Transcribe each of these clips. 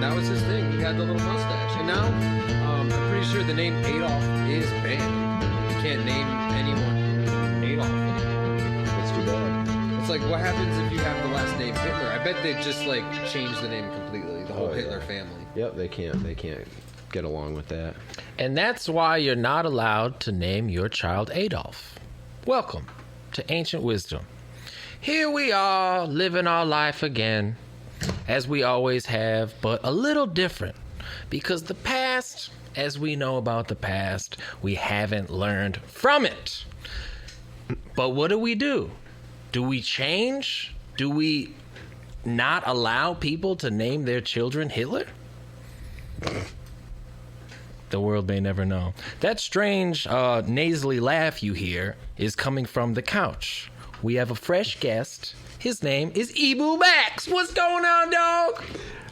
That was his thing. He had the little mustache. And now, I'm pretty sure the name Adolf is banned. You can't name anyone Adolf anymore. That's too bad. It's like, what happens if you have the last name Hitler? I bet they'd just, like, change the name completely. The whole Hitler family. Yep, they can't get along with that. And that's why you're not allowed to name your child Adolf. Welcome to Ancient Wisdom. Here we are, living our life again, as we always have, but a little different. Because the past, as we know about the past, we haven't learned from it. But what do? Do we change? Do we not allow people to name their children Hitler? The world may never know. That strange nasally laugh you hear is coming from the couch. We have a fresh guest. His name is Ebu Max. What's going on, dog?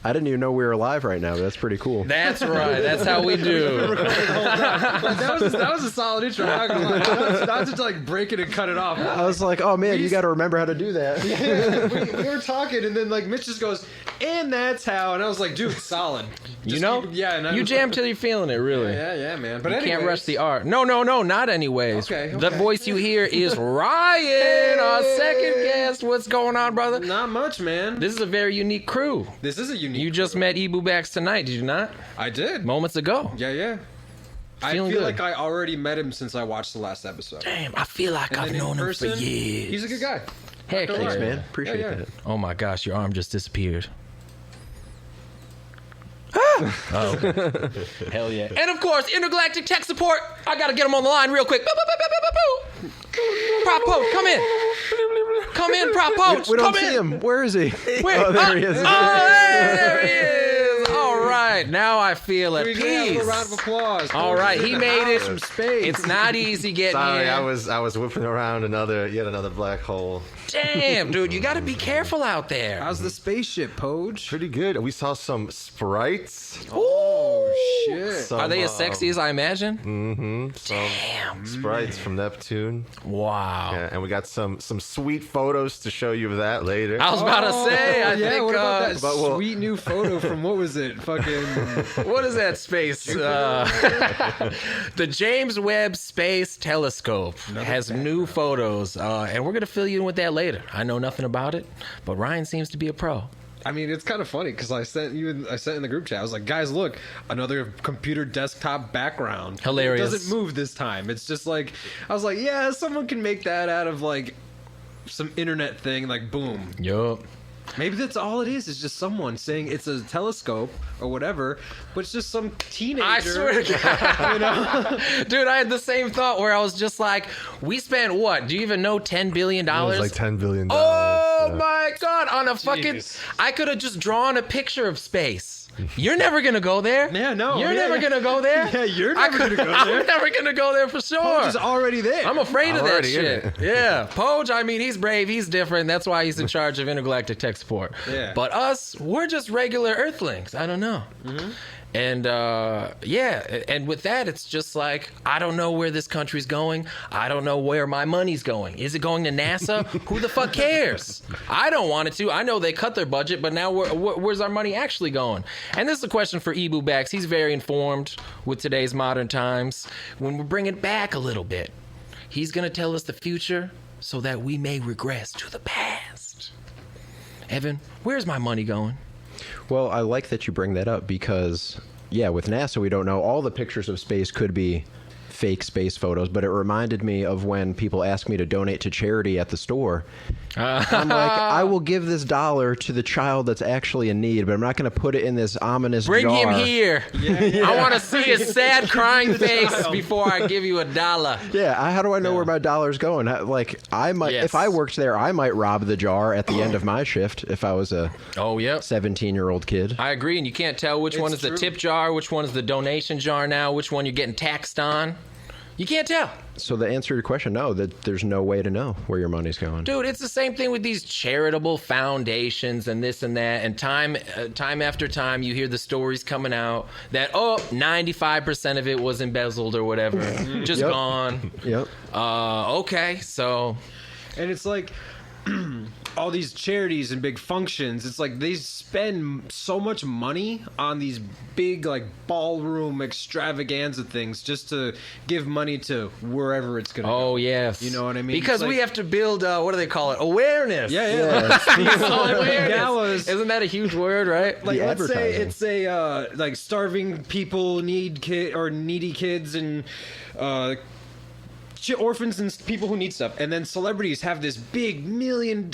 I didn't even know we were live right now, but that's pretty cool. That's right. That's how we do. that was a solid intro. I'm not gonna lie. Not to like break it and cut it off. I was like, oh man, you got to remember how to do that. we were talking, and then like Mitch just goes, and that's how. And I was like, dude, solid. You know? You jam till you're feeling it, really. Yeah, man. But you anyways, can't rush the art. No, not anyways. Okay. The voice you hear is Ryan, our second guest. What's going on, brother? Not much, man. This is a very unique crew. This is a unique. You just met Ebu Bax tonight, did you not? I did. Moments ago. Yeah. I feel good. like I already met him since I watched the last episode. Damn, I feel like I've known him for years. He's a good guy. Heck, Thanks, yeah. man. Appreciate that. Oh my gosh, your arm just disappeared. Oh, hell yeah. And of course, intergalactic tech support. I gotta get him on the line real quick. Prop Poach, come in. Come in, Prop Poach. We don't come see in. him. Where is he? Wait, oh, there he is. There he is. All right, now I feel at Give peace. a round of applause. All right, he made it from space. It's not easy getting Sorry, here. I was whipping around yet another black hole. Damn, dude, you gotta be careful out there. How's the spaceship, Poach? Pretty good. We saw some sprites. Oh shit! Some, Are they as sexy as I imagine? Mm-hmm. Some sprites from Neptune. Wow. Yeah, and we got some sweet photos to show you of that later. I was about to say, I think, what about that but we'll- sweet new photo from what was it? Fucking. what is that space? The James Webb Space Telescope has new photos, and we're going to fill you in with that later. I know nothing about it, but Ryan seems to be a pro. I mean, it's kind of funny because I sent in the group chat. I was like, guys, look, another computer desktop background. Hilarious. It doesn't move this time. It's just like, I was like, yeah, someone can make that out of like some internet thing, like boom. Yup. Maybe that's all it is just someone saying it's a telescope or whatever, but it's just some teenager. I swear to God. You know? Dude, I had the same thought where I was just like, we spent what? Do you even know $10 billion? It was like $10 billion. Oh my God, on a fucking... Jeez. I could have just drawn a picture of space. You're never going to go there. Yeah, no. You're yeah, never yeah. going to go there. Yeah, you're never going to go there. I'm never going to go there for sure. Poach is already there. I'm afraid of that Already in shit. it. Yeah. Poach, I mean, he's brave. He's different. That's why he's in charge of intergalactic tech support. Yeah. But us, we're just regular Earthlings. I don't know. Mm-hmm. And and with that, it's just like, I don't know where this country's going. I don't know where my money's going. Is it going to NASA? Who the fuck cares? I don't want it to. I know they cut their budget, but now where's our money actually going? And this is a question for Ebu Bax. He's very informed with today's modern times. When we bring it back a little bit, he's going to tell us the future so that we may regress to the past. Evan, where's my money going? Well, I like that you bring that up because, yeah, with NASA, we don't know. All the pictures of space could be fake space photos, but it reminded me of when people ask me to donate to charity at the store. I'm like, I will give this $1 to the child that's actually in need, but I'm not going to put it in this ominous Bring jar. him here. I want to see his sad, crying face before I give you $1. Yeah, how do I know where my $1's going? Like, I might, Yes. if I worked there, I might rob the jar at the end of my shift if I was a Oh, yep. 17-year-old kid. I agree, and you can't tell which one is the true. tip jar, which one is the donation jar now, which one you're getting taxed on. You can't tell. So the answer to your question, no, that there's no way to know where your money's going. Dude, it's the same thing with these charitable foundations and this and that. And time after time, you hear the stories coming out that, 95% of it was embezzled or whatever. Just Yep. gone. Yep. Okay, so... And it's like, all these charities and big functions, it's like they spend so much money on these big like ballroom extravaganza things just to give money to wherever it's gonna go. Yes. You know what I mean? Because It's we like- have to build, what do they call it? Awareness. Yeah. Awareness. Galas. Isn't that a huge word, right? Like The let's say advertising. it's a like starving people need needy kids and orphans and people who need stuff, and then celebrities have this big $1 million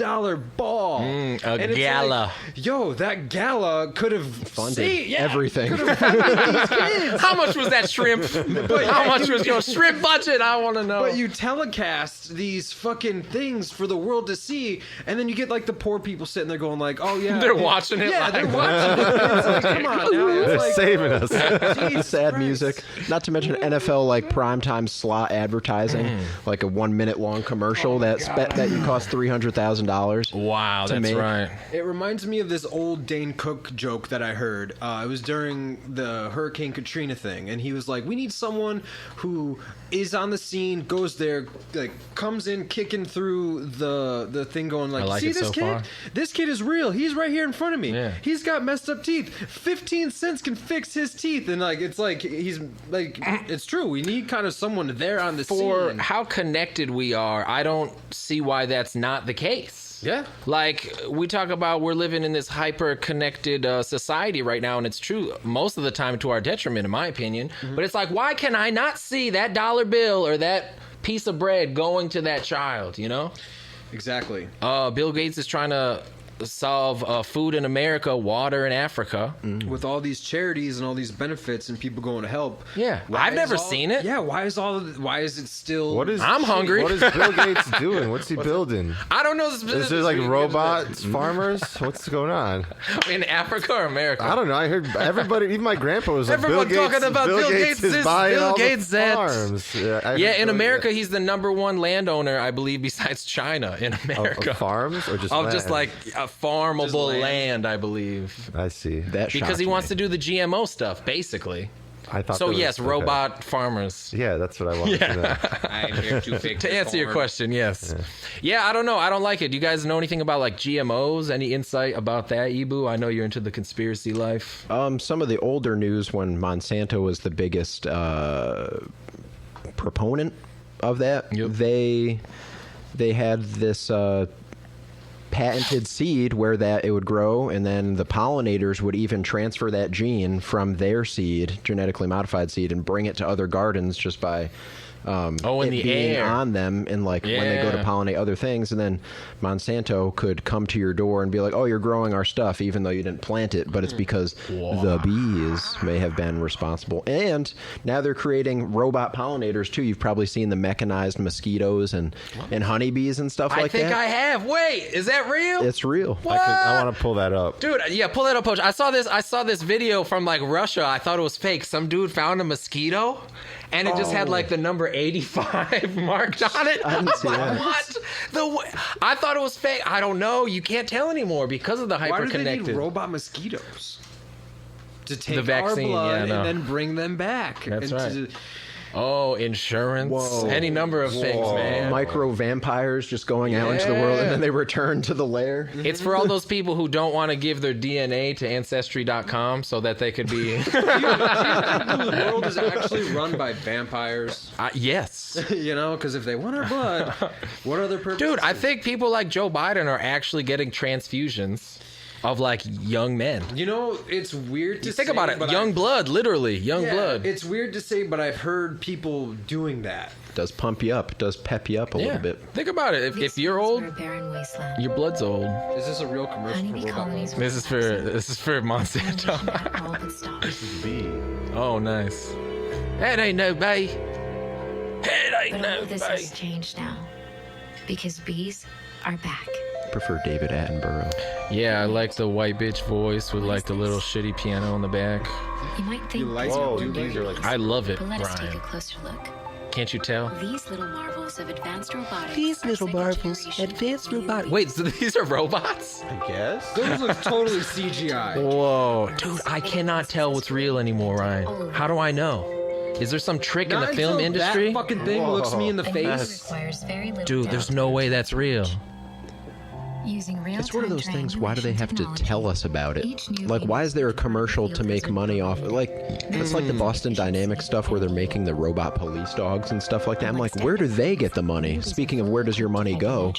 ball, a and it's gala. like, yo, that gala could have Funded everything. How much was that shrimp? How much was your shrimp budget? I want to know. But you telecast these fucking things for the world to see, and then you get like the poor people sitting there going like, "Oh yeah, They're watching it Yeah, live. they're watching it. It's like, come on, now. It's They're like, saving us. Jesus Sad Christ. music. Not to mention NFL like primetime slot advertising, like a 1 minute long commercial that you cost $300,000. Wow, to that's make. right. It reminds me of this old Dane Cook joke that I heard. It was during the Hurricane Katrina thing, and he was like, "We need someone who is on the scene, goes there, like comes in kicking through the thing, going like, I like see it this so kid? far. This kid is real. He's right here in front of me. Yeah. He's got messed up teeth. 15 cents can fix his teeth." And like, it's like he's like, it's true. We need kind of someone there on the For scene. how connected we are, I don't see why that's not the case. Yeah. Like, we talk about we're living in this hyper-connected society right now, and it's true most of the time to our detriment, in my opinion. But it's like, why can I not see that dollar bill or that piece of bread going to that child, you know? Exactly. Bill Gates is trying to solve food in America, water in Africa. With all these charities and all these benefits and people going to help. Yeah. Why I've never is all- seen it. Yeah, why is it still What is? I'm hungry. What is Bill Gates doing? What's he building? I don't know. Is there like robots, farmers? What's going on? in Africa or America? I don't know. I heard everybody, even my grandpa was like, Everyone Bill Gates, talking about Bill Gates is is buying Bill all Gates the that- farms. I Yeah, heard in Bill- America, he's the #1 landowner, I believe, besides China in America. Of farms or just Of just land? like a farmable Just land. land, I believe. I see. That Because shocked he wants me. to do the GMO stuff, basically. I thought. So there was- yes, okay. robot farmers. Yeah, that's what I wanted to know. I'm here to fake To this answer your farm. question, yes. Yeah, I don't know. I don't like it. Do you guys know anything about like GMOs? Any insight about that, Ibu? I know you're into the conspiracy life. Some of the older news when Monsanto was the biggest proponent of that, Yep. they had this patented seed where that it would grow, and then the pollinators would even transfer that gene from their seed, genetically modified seed, and bring it to other gardens just by In it the being air. on them, and like when they go to Yeah. pollinate other things, and then Monsanto could come to your door and be like, "Oh, you're growing our stuff," even though you didn't plant it, but it's because the bees may have been responsible. And now they're creating robot pollinators too. You've probably seen the mechanized mosquitoes and honeybees and stuff I like think that. I have. Wait, is that real? It's real. I want to pull that up. Dude, yeah, pull that up, Poach. I saw this video from like Russia. I thought it was fake. Some dude found a mosquito, and it just had like the number 85 marked on it. I didn't see Like, that. what? I thought it was fake. I don't know. You can't tell anymore because of the Why do they need hyper-connected. robot mosquitoes? To take vaccine, our blood yeah, I know. and then bring them back. That's and right. to- Oh, insurance. Whoa. Any number of things, man. Micro vampires just going out into the world, and Yeah. then they return to the lair. It's for all those people who don't want to give their DNA to Ancestry.com so that they could be. the world is actually run by vampires. Yes. You know, because if they want our blood, what other purpose? Dude, I think people like Joe Biden are actually getting transfusions of like young men. You know, it's weird to You think say, about it, but young blood, literally, young Yeah, blood. It's weird to say, but I've heard people doing that. Does pump you up, does pep you up a little bit. Think about it. If you're old, Were a barren wasteland. your blood's old. Is this a real commercial for Honeybee robot colonies. This is for Monsanto. All but stopped. Oh, nice. That ain't no bee. It ain't But all no of this bee. has changed now, because bees are back. Prefer David Attenborough. Yeah, I like the white bitch voice with like the little shitty piano in the back. You might think like these it? are Whoa, ordinary these are like- bees, I love it, but let us take Brian. a closer look. Can't you tell? These little marvels of advanced robotics. These are little second marvels, generation advanced new robots. Wait, so these are robots? I guess. Those look totally CGI. Whoa, dude, I cannot tell what's real anymore, Ryan. How do I know? Is there some trick in Not the film until industry? That fucking thing looks me in the And these face. requires very little Dude, there's doubt. no way that's real. Using real-time It's one of those things. Why do they have to technology, tell us about it? each new Like, why is there a baby commercial to field make is a money off? Like, it's like the Boston Dynamics stuff where they're making the robot police dogs and stuff like that. I'm like, where do they get the money? Speaking of, where does your money go?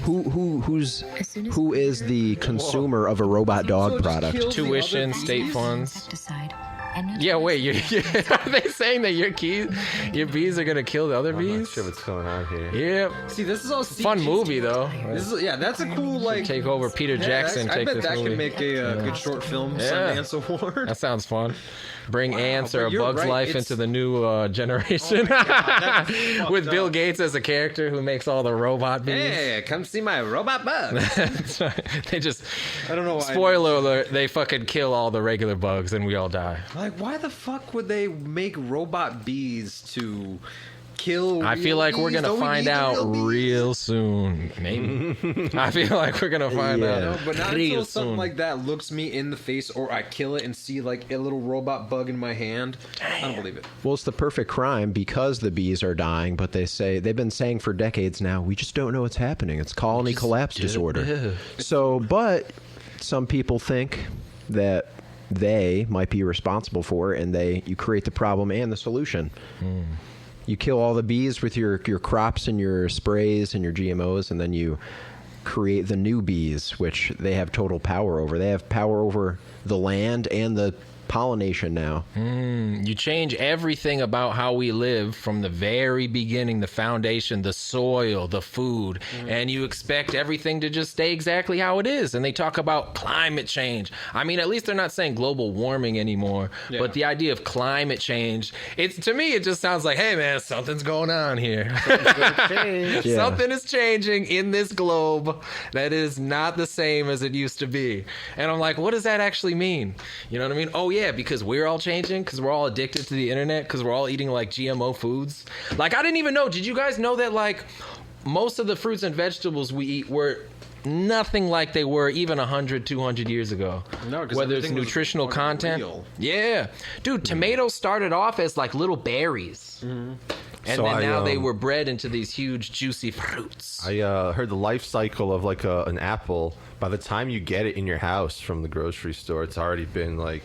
Who is the consumer of a robot dog product? Tuition, state funds. insecticide. Yeah, wait. Are they saying that your bees are gonna kill the other I'm not bees? sure what's going on here. Yep. See, this is all Fun CG movie though. This is, yeah, that's a cool like Take over Peter Jackson. I Take bet this that movie. could make a good short film. Sundance Award. That sounds fun. Bring ants but or a you're Bug's right, Life it's- into the new generation. that'd be fucked With Bill up. Gates as a character who makes all the robot bees. Hey, come see my robot bug. That's right. They just I don't know why. spoiler alert, they fucking kill all the regular bugs and we all die. Like, why the fuck would they make robot bees to kill? I feel like we're bees? gonna Don't we find need the out real bees? real soon. Maybe. I feel like we're gonna find Yeah. out. No, but not real until something soon. like that looks me in the face, or I kill it and see like a little robot bug in my hand. I don't believe it. Well, it's the perfect crime because the bees are dying, but they've been saying for decades now, we just don't know what's happening. It's colony collapse disorder. So, but some people think that they might be responsible for it, and you create the problem and the solution. You kill all the bees with your crops and your sprays and your GMOs, and then you create the new bees, which they have total power over. They have power over the land and the pollination now. You change everything about how we live from the very beginning, the foundation, the soil, the food, and you expect everything to just stay exactly how it is. And they talk about climate change. I mean, at least they're not saying global warming anymore, but the idea of climate change, to me, it just sounds like, hey man, something's going on here. Yeah. Something is changing in this globe that is not the same as it used to be. And I'm like, what does that actually mean? You know what I mean? Oh yeah, because we're all changing, because we're all addicted to the internet, because we're all eating like GMO foods. Like, I didn't even know. Did you guys know that like most of the fruits and vegetables we eat were nothing like they were even 100, 200 years ago? No, 'cause whether it's everything was nutritional fucking content. real. Yeah. Dude, tomatoes started off as like little berries. And So then now they I were bred into these huge, juicy fruits. I heard the life cycle of like an apple. By the time you get it in your house from the grocery store, it's already been like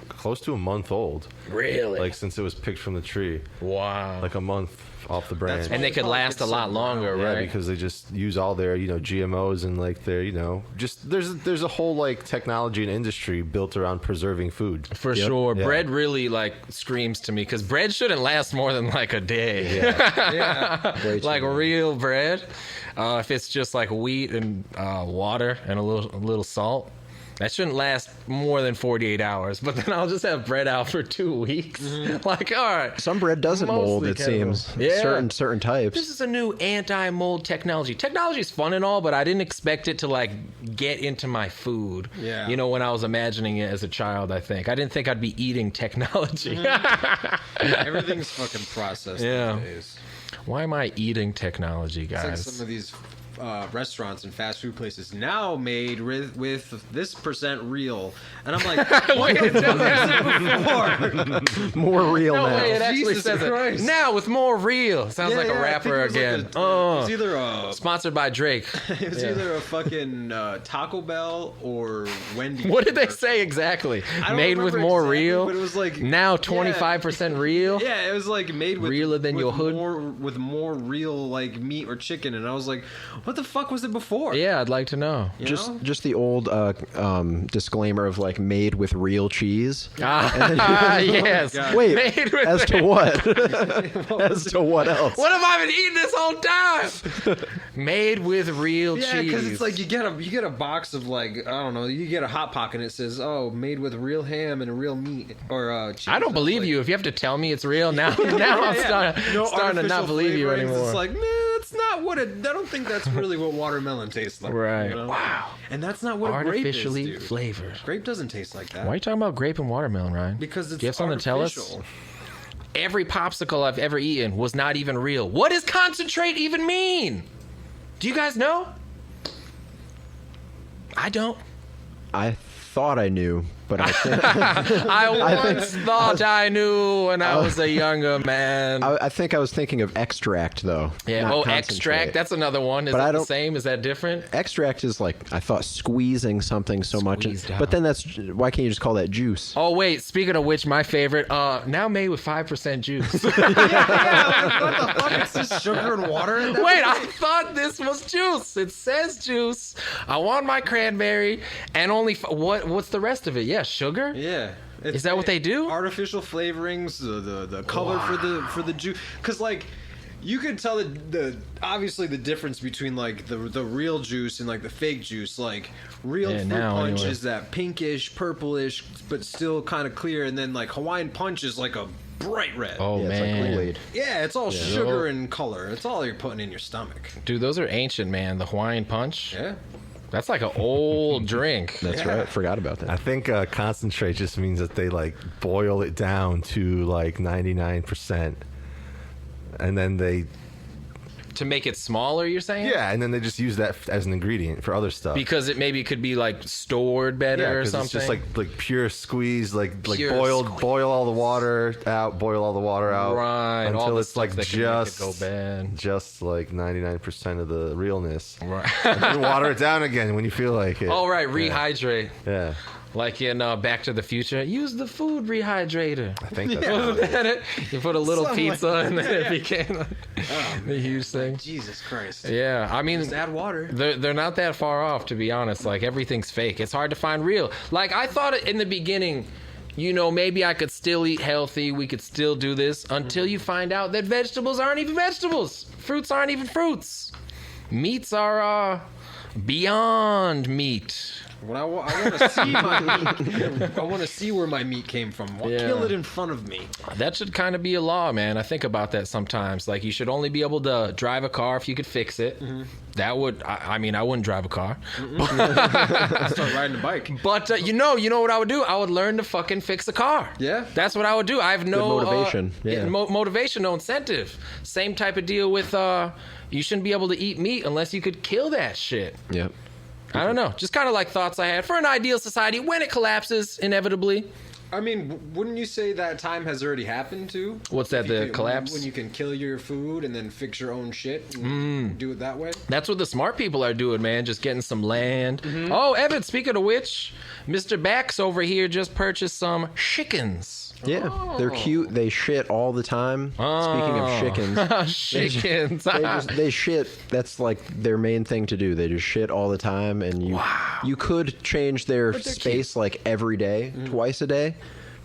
close to a month old. Really? Like since it was picked from the tree, Wow. like a month off the branch. And they could last a lot longer, Yeah, right? because they just use all their, GMOs and like their, just there's a whole like technology and industry built around preserving food. For sure. Yeah. Bread really like screams to me because bread shouldn't last more than like a day. Yeah. Like real bread. If it's just like wheat and water and a little salt, that shouldn't last more than 48 hours. But then I'll just have bread out for 2 weeks. Like, all right. Some bread doesn't mold, Mostly it kettle. seems. Yeah. Certain types. This is a new anti-mold technology. Technology is fun and all, but I didn't expect it to like get into my food. Yeah. When I was imagining it as a child, I didn't think I'd be eating technology. Everything's fucking processed Yeah. these days. Why am I eating technology, It's like guys? some of these restaurants and fast food places now made with this % real, and I'm like, Wait, it More real no now. way, it actually Jesus says Christ. it. Now with more real. Sounds like a I think rapper it was like again. it was either a Sponsored by Drake. it was either a fucking Taco Bell or Wendy's. What did they say exactly? I don't Made with remember more exactly, real. but it was like now 25% real. Yeah, it was like made with Realer than with your hood? with more real like meat or chicken, and I was like, what the fuck was it before? Yeah, I'd like to know. You know? Just the old disclaimer of like made with real cheese. Yes. God. Wait, Made with as to what? As to what else? What have I been eating this whole time? Made with real Yeah, cheese. because it's like you get a box of like I don't know, you get a hot pocket and it says made with real ham and real meat or cheese. I don't believe you if you have to tell me it's real. Now I'm starting to artificial not believe you flavorings. anymore. It's like, man, that's not what it. I don't think that's really what watermelon tastes like. Right. You know? Wow. And that's not what a grape is, Artificially dude. flavored. Grape doesn't taste like that. Why are you talking about grape and watermelon, Ryan? Because it's Do you have something to tell us? artificial. Every popsicle I've ever eaten was not even real. What does concentrate even mean? Do you guys know? I don't. I thought I knew, but I think I once thought I knew when I was a younger man. I think I was thinking of extract though. Yeah. not Oh, concentrate. extract. That's another one. Is But I that the don't- same? Is that different? Extract is like I thought squeezing something so much, Squeezed out. but then that's why can't you just call that juice? Oh wait. Speaking of which, my favorite. Now made with 5% juice. What the fuck? It's just sugar and water in that? Wait, I thought this was juice. It says juice. I want my cranberry and only what's the rest of it? Yeah, sugar. Yeah. Is that what they do? Artificial flavorings, the color for the juice, because like you can tell the obviously the difference between like the real juice and like the fake juice. Like real Yeah, fruit now, punch anyway. is that pinkish, purplish, but still kind of clear, and then like Hawaiian punch is like a bright red. Oh Yeah, it's like man, Kool-Aid. Yeah, it's all sugar and color. It's all you're putting in your stomach. dude, those are ancient, man. The Hawaiian punch. Yeah. That's like an old drink. That's right. Forgot about I that. think concentrate just means that they like boil it down to like 99%, and then they To make it smaller, you're saying? and then they just use that as an ingredient for other stuff. Because it maybe could be like stored better or 'cause something. it's just like pure squeeze, like Pure boil squeeze. boil all the water out, boil all the water out, right. until all the it's stuff like that can make it go just bad. just like 99% of the realness. Right. And then water it down again when you feel like it. Oh right, rehydrate. Yeah, Like in Back to the Future, use the food rehydrator. I think that's Wasn't that it? You put a little Something like pizza and then it became the huge thing. Jesus Christ. Yeah, I mean, Just add water. they're not that far off, to be honest. Like everything's fake. It's hard to find real. Like I thought in the beginning, you know, maybe I could still eat healthy. We could still do this until you find out that vegetables aren't even vegetables. Fruits aren't even fruits. Meats are beyond meat. When I want to see my meat. I want to see where my meat came from. Yeah. Kill it in front of me. That should kind of be a law, man. I think about that sometimes. Like, you should only be able to drive a car if you could fix it. That would, I mean, I wouldn't drive a car. Start riding a bike. But, you know what I would do? I would learn to fucking fix a car. Yeah? That's what I would do. I have no motivation. Yeah. motivation, no incentive. Same type of deal with, you shouldn't be able to eat meat unless you could kill that shit. Yep. I don't know. Just kind of like thoughts I had for an ideal society when it collapses, inevitably. I mean, wouldn't you say that time has already happened too? What's that, If you the could- collapse? When you can kill your food and then fix your own shit and do it that way? That's what the smart people are doing, man. Just getting some land. Mm-hmm. Oh, Evan, speaking of which, Mr. Bax over here just purchased some chickens. Yeah, they're cute. They shit all the time. Speaking of chickens, Chickens. they shit. That's like their main thing to do. They just shit all the time, and you could change their space like every day, twice a day.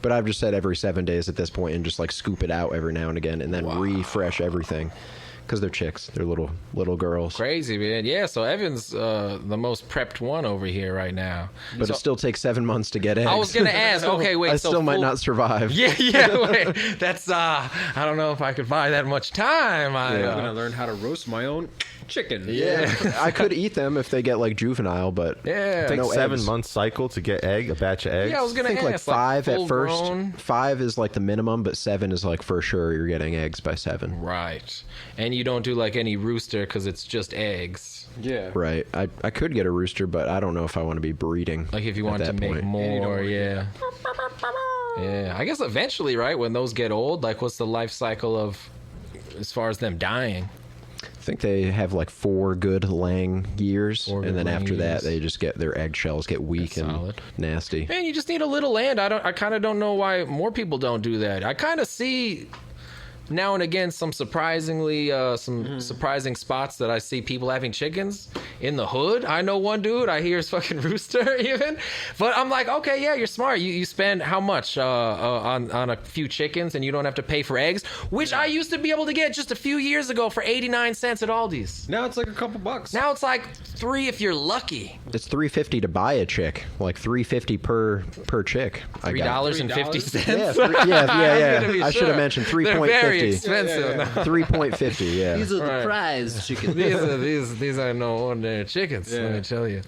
But I've just said every 7 days at this point, and just like scoop it out every now and again, and then refresh everything. Because they're chicks. They're little girls. Crazy, man. Yeah, so Evan's the most prepped one over here right now. But So- it still takes 7 months to get eggs. I was going to ask, okay, wait. I so still might full- not survive. Yeah, wait. That's, I don't know if I could buy that much time. I'm gonna learn how to roast my own chicken. Yeah, I could eat them if they get like juvenile, but Yeah. It takes no 7 eggs. month cycle to get a batch of eggs. Yeah, I was I going to think ask. like 5 at first. full-grown? 5 is like the minimum, but 7 is like for sure you're getting eggs by 7. Right. And you don't do like any rooster because it's just eggs. Yeah. Right. I could get a rooster, but I don't know if I want to be breeding. Like if you at wanted to that make point. more, yeah. Yeah, I guess eventually, right, when those get old, like what's the life cycle of as far as them dying? I think they have like 4 good laying years, 4 good and then laying after years. that they just get their eggshells get weak That's and solid. nasty. Man, you just need a little land. I kind of don't know why more people don't do that. I kind of see now and again some surprisingly surprising spots that I see people having chickens in the hood. I know one dude, I hear his fucking rooster even, but I'm like, okay, yeah, you're smart. You spend how much on a few chickens and you don't have to pay for eggs, which I used to be able to get just a few years ago for 89 cents at Aldi's. Now it's like a couple bucks. Now it's like 3 if you're lucky. It's $3.50 to buy a chick, like $3.50 per chick. I got. $3.50. Yeah, yeah. I should have mentioned They're very 3.50. expensive. 3.50. Yeah. These are Right. the prize chickens. These are no ordinary chickens. Let me tell you.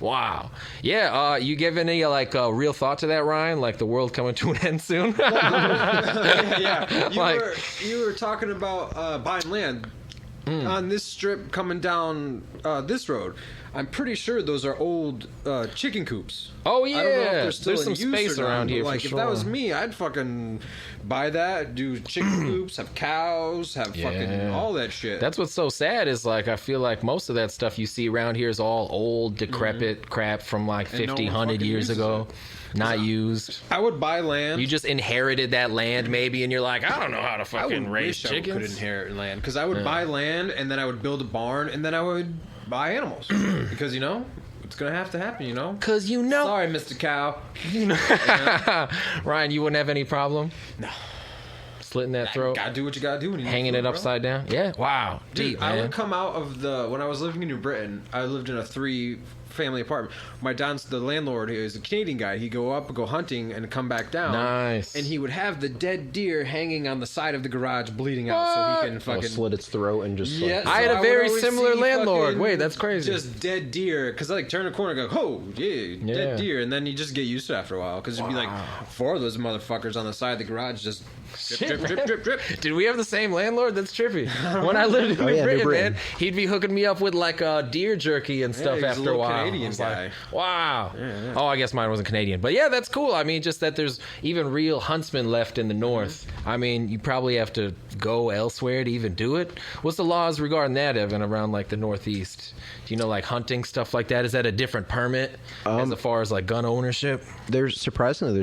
Wow. Yeah. You give any like real thought to that, Ryan? Like the world coming to an end soon? Yeah. Like- You were talking about buying land on this strip coming down this road. I'm pretty sure those are old chicken coops. Oh I don't know if yeah, they're still there's in some use space or not, around but, here like for if sure. that was me, I'd fucking buy that, do chicken coops, have cows, have fucking Yeah. all that shit. That's what's so sad is like I feel like most of that stuff you see around here is all old, decrepit crap from like And no 50, one 100 fucking years uses ago, not used. I would buy land. You just inherited that land maybe, and you're like, I don't know how to I fucking would raise wish I could chickens. inherit land because I would buy land and then I would build a barn and then I would buy animals because it's gonna have to happen. Cause you know, Sorry, Mr. Cow. Ryan, you wouldn't have any problem. No. Slitting that throat, Gotta do what you gotta do when you need hanging food, it bro. upside down. Yeah, wow, Dude, deep, I man. would come out of when I was living in New Britain, I lived in a 3-family apartment. My dad's the landlord, he was a Canadian guy. He'd go up, go hunting, and come back down. Nice. And he would have the dead deer hanging on the side of the garage, bleeding out, so he can I'll fucking slit its throat and just Yeah, I had so a would very always similar see landlord. fucking Wait, that's crazy. Just dead deer, because I turn a corner and go, oh, yeah, Yeah. dead deer. And then you just get used to it after a while, because it'd be like 4 of those motherfuckers on the side of the garage just drip, drip, drip, drip, drip. Did we have the same landlord? That's trippy. When I lived in New yeah, New Britain, Britain. man, he'd be hooking me up with like deer jerky and stuff he was a after a little while. Canadian I was guy. like, wow. Oh, I guess mine wasn't Canadian, but yeah, that's cool. I mean, just that there's even real huntsmen left in the north. I mean, you probably have to go elsewhere to even do it. What's the laws regarding that, Evan, around like the northeast? Do you know, like hunting stuff like that? Is that a different permit as far as like gun ownership? There's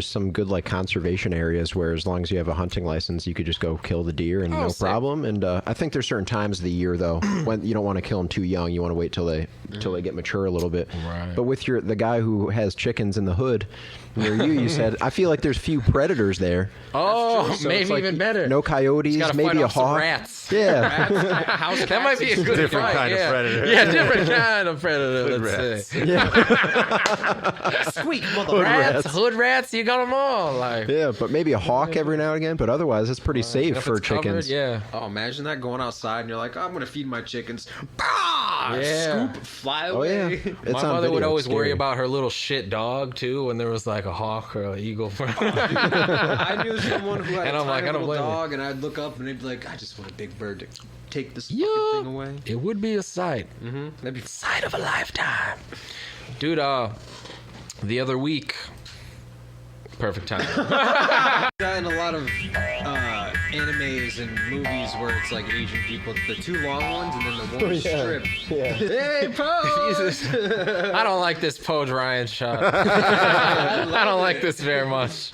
some good like conservation areas where as long as you have a hunting license, you could just go kill the deer and no sick. problem. And I think there's certain times of the year though when you don't want to kill them too young. You want to wait till they get mature a little bit. Right. But with the guy who has chickens in the hood near you said I feel like there's few predators there. Oh, So maybe it's like even better. No coyotes, Gotta maybe fight a off some hawk. rats. Yeah. House That might be a good different fight, kind of yeah. predator. Yeah, different kind of predator. Let's say. Squeak, Rats, hood rats, you got them all. Like, Yeah, but maybe a hawk every now and again. But otherwise, it's pretty safe if for it's covered, chickens. yeah. Oh, imagine that going outside and you're like, oh, I'm gonna feed my chickens. Bah! Yeah. Scoop, fly Oh away. yeah. It's My on mother would video. always It's worry scary. about her little shit dog too when there was like a hawk or an eagle. I knew someone who had And a I'm like, tiny I don't little blame you. dog, and I'd look up and they'd be like, I just want a big bird to take this Yup. fucking thing away. It would be a sight. That'd be Sight of a lifetime. Dude, the other week, perfect time. got in a lot of animes and movies where it's like Asian people, the 2 long ones and then the one strip. Yeah. Hey, Poe! Jesus. I don't like this Poe Ryan shot. I don't like this very much.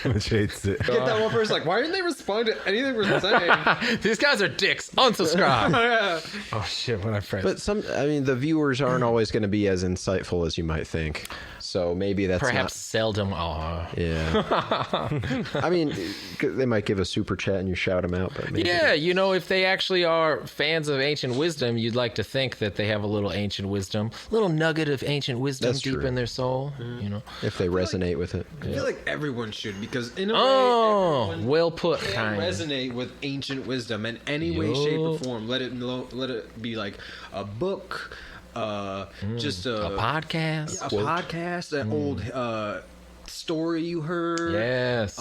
Which hates it. Get that one person like, why didn't they respond to anything we're saying? These guys are dicks. Unsubscribe. Yeah. Oh shit! When I press. But the viewers aren't always going to be as insightful as you might think. So maybe that's Perhaps seldom. Oh. not. Yeah. I mean, they might give a super chat and you shout them out, but maybe. Yeah, if they actually are fans of ancient wisdom, you'd like to think that they have a little ancient wisdom, little nugget of ancient wisdom That's deep true. in their soul. If they resonate with it. I feel like everyone should, because in a Oh, way, everyone well put, can kind. resonate with ancient wisdom in any way, shape, or Yup. form. Let it be like a book, just A podcast. a podcast, an old story you heard. Yes.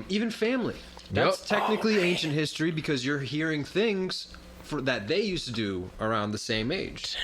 Even family. That's Yup. technically ancient history because you're hearing things that they used to do around the same age.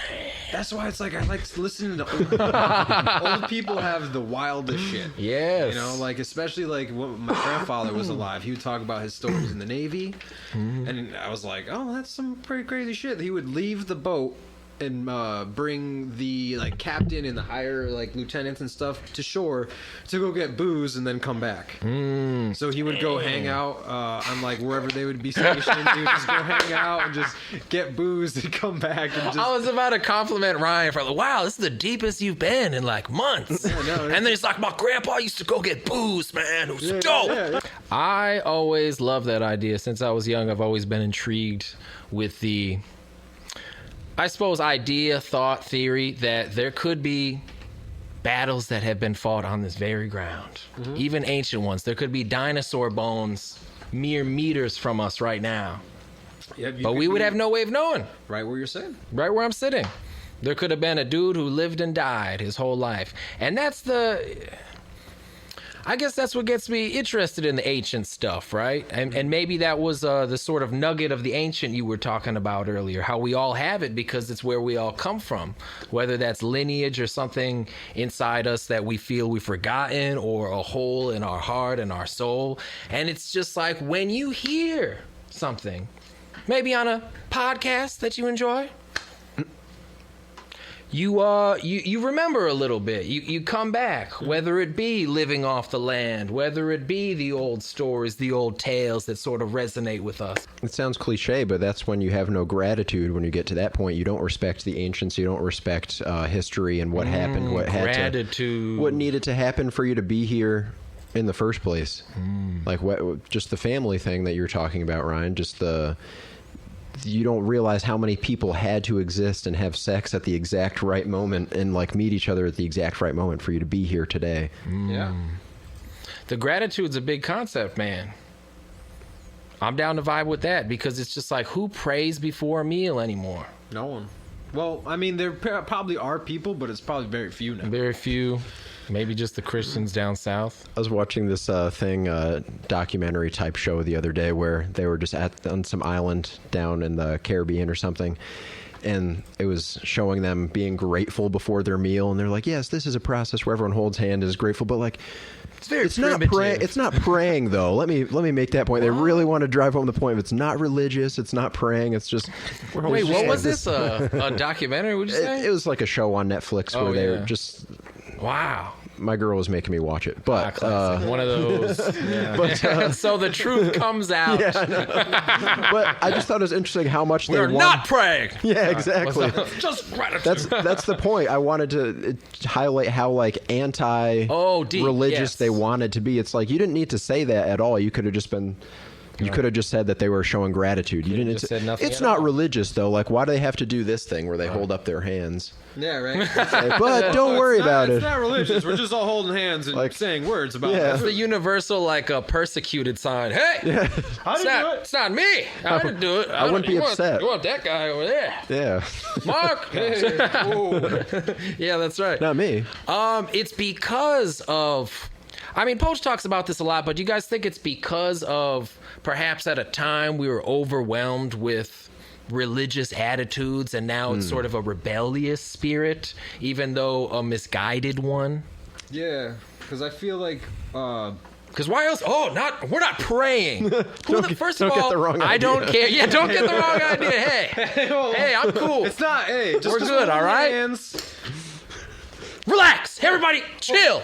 That's why it's like I like listening to old people. Old people have the wildest shit. Yes. Like especially like when my grandfather was alive, he would talk about his stories in the Navy, and I was like, oh, that's some pretty crazy shit. He would leave the boat and bring the captain and the higher lieutenants and stuff to shore to go get booze and then come back. So he would go hang out on wherever they would be stationed. He would just go hang out and just get booze and come back and just. I was about to compliment Ryan for wow, this is the deepest you've been in months. no, And then he's like, my grandpa used to go get booze, man. It was dope. yeah. I always loved that idea. Since I was young, I've always been intrigued with the, I suppose, idea, thought, theory that there could be battles that have been fought on this very ground. Even ancient ones. There could be dinosaur bones mere meters from us right now. But we would have no way of knowing. right where you're saying. Right where I'm sitting. There could have been a dude who lived and died his whole life. And that's I guess that's what gets me interested in the ancient stuff, right? And maybe that was the sort of nugget of the ancient you were talking about earlier, how we all have it because it's where we all come from, whether that's lineage or something inside us that we feel we've forgotten, or a hole in our heart and our soul. And it's just like when you hear something, maybe on a podcast that you enjoy, you remember a little bit. You come back, whether it be living off the land, whether it be the old stories, the old tales that sort of resonate with us. It sounds cliche, but that's when you have no gratitude. When you get to that point, you don't respect the ancients. You don't respect history and what happened, what what needed to happen for you to be here in the first place. Like just the family thing that you're talking about, Ryan. Just you don't realize how many people had to exist and have sex at the exact right moment and like meet each other at the exact right moment for you to be here today. Yeah. The gratitude's a big concept, man. I'm down to vibe with that because it's just like, who prays before a meal anymore? No one. Well, I mean, there probably are people, but it's probably very few now. Very few. Maybe just the Christians down south. I was watching this documentary type show the other day where they were just on some island down in the Caribbean or something, and it was showing them being grateful before their meal, and they're like, yes, this is a process where everyone holds hand and is grateful, but like it's not praying though. Let me make that point. They really want to drive home the point of it's not religious, it's not praying, it's just wait, what was this? A documentary, would you say? It was like a show on Netflix where they were just wow. My girl was making me watch it, but one of those. But, so the truth comes out. Yeah, but I just thought it was interesting how much we're not praying. Yeah, exactly. Just gratitude. That's the point. I wanted to highlight how like anti-religious they wanted to be. It's like you didn't need to say that at all. You could have just been. You could have just said that they were showing gratitude. You didn't. Said nothing. It's not religious though. Like, why do they have to do this thing where they hold up their hands? Yeah, right. But don't worry about it. It's not religious. We're just all holding hands and like, saying words about it. That's the universal, like a persecuted sign. Hey, I didn't do it. It's not me. I didn't do it. I wouldn't be upset. You want that guy over there? Yeah. Mark. Yeah, that's right. Not me. It's because of. I mean, Poach talks about this a lot, but do you guys think it's because of perhaps at a time we were overwhelmed with religious attitudes and now it's sort of a rebellious spirit, even though a misguided one? Yeah, because I feel like... Because why else? We're not praying. First of all, I don't care. Yeah, don't get the wrong idea. Hey, I'm cool. It's not, just we're good, all right? Hands. Relax, everybody, chill.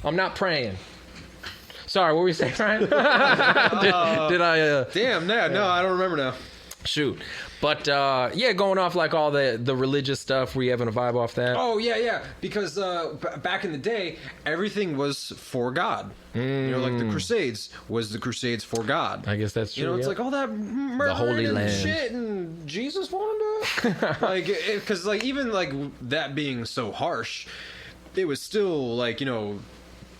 I'm not praying. Sorry, what were you saying, Ryan? did I? Damn, no, I don't remember now. Shoot. But, going off like all the religious stuff, were you having a vibe off that? Oh, yeah, because back in the day, everything was for God. You know, like the Crusades was the Crusades for God. I guess that's true. You know, it's like all that murder Holy and Land. shit, and Jesus wanted to... like, because, like, even, like, that being so harsh, it was still, like, you know...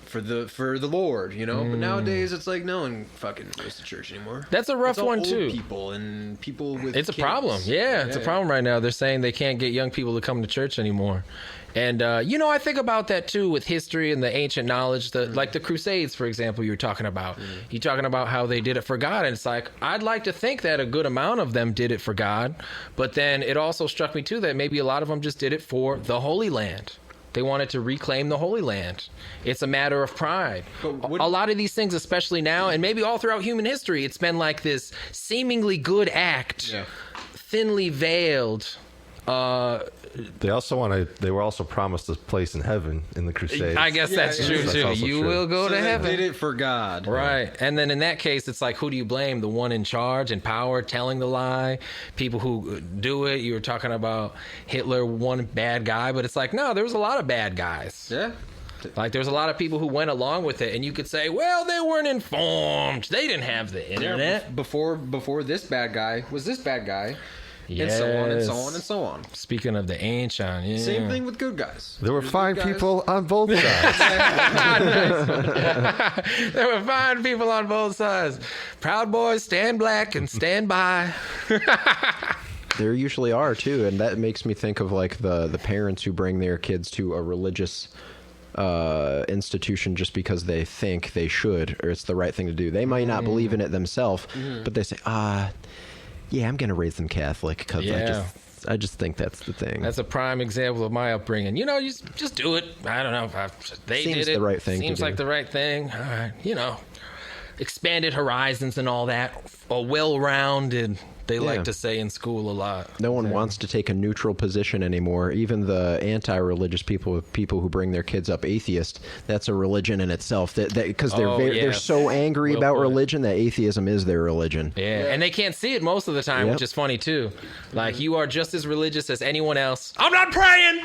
For the Lord, you know, but nowadays it's like no one fucking goes to church anymore. That's a rough one old too. People and people with it's kids. A problem. Yeah, it's a problem right now. They're saying they can't get young people to come to church anymore. And I think about that too with history and the ancient knowledge. Like the Crusades, for example, you were talking about. You're talking about how they did it for God, and it's like I'd like to think that a good amount of them did it for God, but then it also struck me too that maybe a lot of them just did it for the Holy Land. They wanted to reclaim the Holy Land. It's a matter of pride. A lot of these things, especially now, and maybe all throughout human history, it's been like this seemingly good act, thinly veiled. They were also promised a place in heaven in the Crusades. I guess that's true too. That's you true. will go to heaven. They did it for God, right? And then in that case, it's like, who do you blame? The one in charge, in power, telling the lie. People who do it. You were talking about Hitler, one bad guy, but it's like, no, there was a lot of bad guys. Yeah. Like there's a lot of people who went along with it, and you could say, well, they weren't informed. They didn't have the internet. Yeah, before this bad guy was this bad guy. Yes. And so on and so on and so on. Speaking of the ancient, yeah. Same thing with good guys. There were fine people on both sides. There were fine people on both sides. Proud boys, stand black and stand by. There usually are too, and that makes me think of like the parents who bring their kids to a religious institution just because they think they should or it's the right thing to do. They might not believe in it themselves, but they say, yeah, I'm going to raise them Catholic because I just think that's the thing. That's a prime example of my upbringing. You know, you just do it. I don't know if they Seems did it. the right thing to Seems do. like the right thing. All right, you know, expanded horizons and all that. A well-rounded, they like to say in school a lot. No one wants to take a neutral position anymore. Even the anti-religious people who bring their kids up atheist, that's a religion in itself. Because they're so angry about religion that atheism is their religion. Yeah, and they can't see it most of the time, which is funny too. Like, you are just as religious as anyone else. I'm not praying.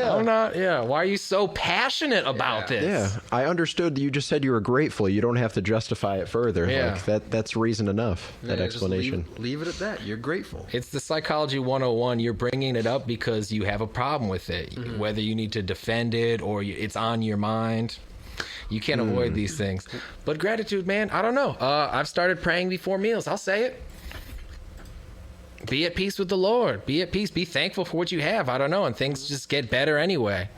I'm not. Yeah. Why are you so passionate about this? Yeah, I understood. You just said you were grateful. You don't have to justify it further. Yeah. Like that's reason enough. That explanation. Just leave it at that. You're grateful. It's the psychology 101. You're bringing it up because you have a problem with it, whether you need to defend it or it's on your mind. You can't avoid these things. But gratitude, man, I don't know. I've started praying before meals. I'll say it. Be at peace with the Lord. Be at peace. Be thankful for what you have. I don't know. And things just get better anyway.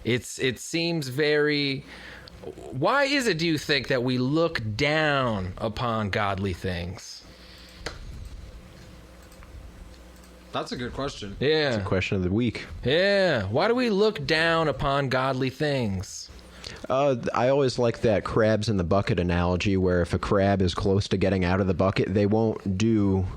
It seems very... Why is it, do you think, that we look down upon godly things? That's a good question. Yeah. It's a question of the week. Yeah. Why do we look down upon godly things? I always like that crabs in the bucket analogy, where if a crab is close to getting out of the bucket, they won't do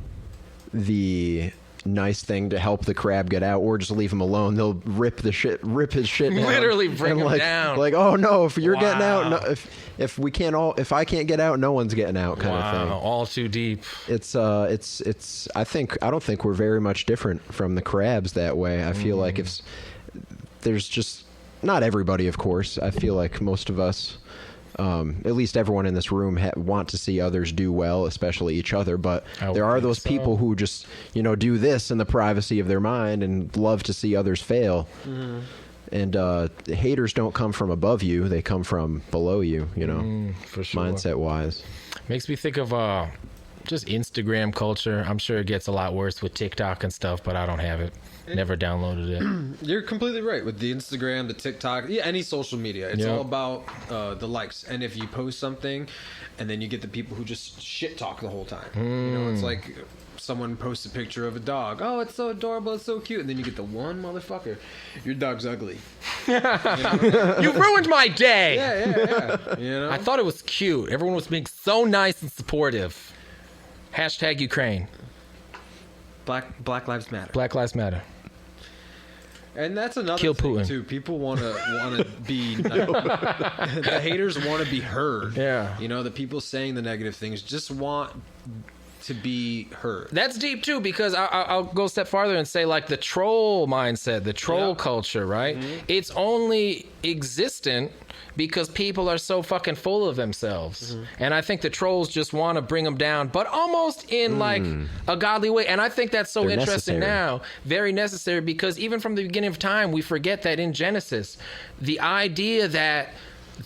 the nice thing to help the crab get out, or just leave him alone. They'll rip his shit down. Literally bring him down. Like, oh no, if you're getting out, no, if I can't get out, no one's getting out, kind of thing. All too deep. It's I don't think we're very much different from the crabs that way. I feel like there's just not everybody, of course. I feel like most of us, at least everyone in this room, want to see others do well, especially each other. But there are those people who just, do this in the privacy of their mind and love to see others fail. And haters don't come from above you; they come from below you. For sure. Mindset wise. Makes me think of just Instagram culture. I'm sure it gets a lot worse with TikTok and stuff, but I don't have it. Never downloaded it. You're completely right with the Instagram, the TikTok, any social media. It's all about the likes. And if you post something and then you get the people who just shit talk the whole time. It's like someone posts a picture of a dog. Oh, it's so adorable, it's so cute. And then you get the one motherfucker, your dog's ugly. You ruined my day. Yeah. I thought it was cute. Everyone was being so nice and supportive. Hashtag Ukraine. Black Lives Matter. Black Lives Matter. And that's another Kill thing Putin. too. People want to be the haters want to be heard. Yeah. The people saying the negative things just want to be heard. That's deep too, because I'll go a step farther and say, like, the troll mindset, the troll culture, right? It's only existent because people are so fucking full of themselves. And I think the trolls just want to bring them down, but almost in like a godly way. And I think that's so interesting now. Very necessary, because even from the beginning of time, we forget that in Genesis, the idea that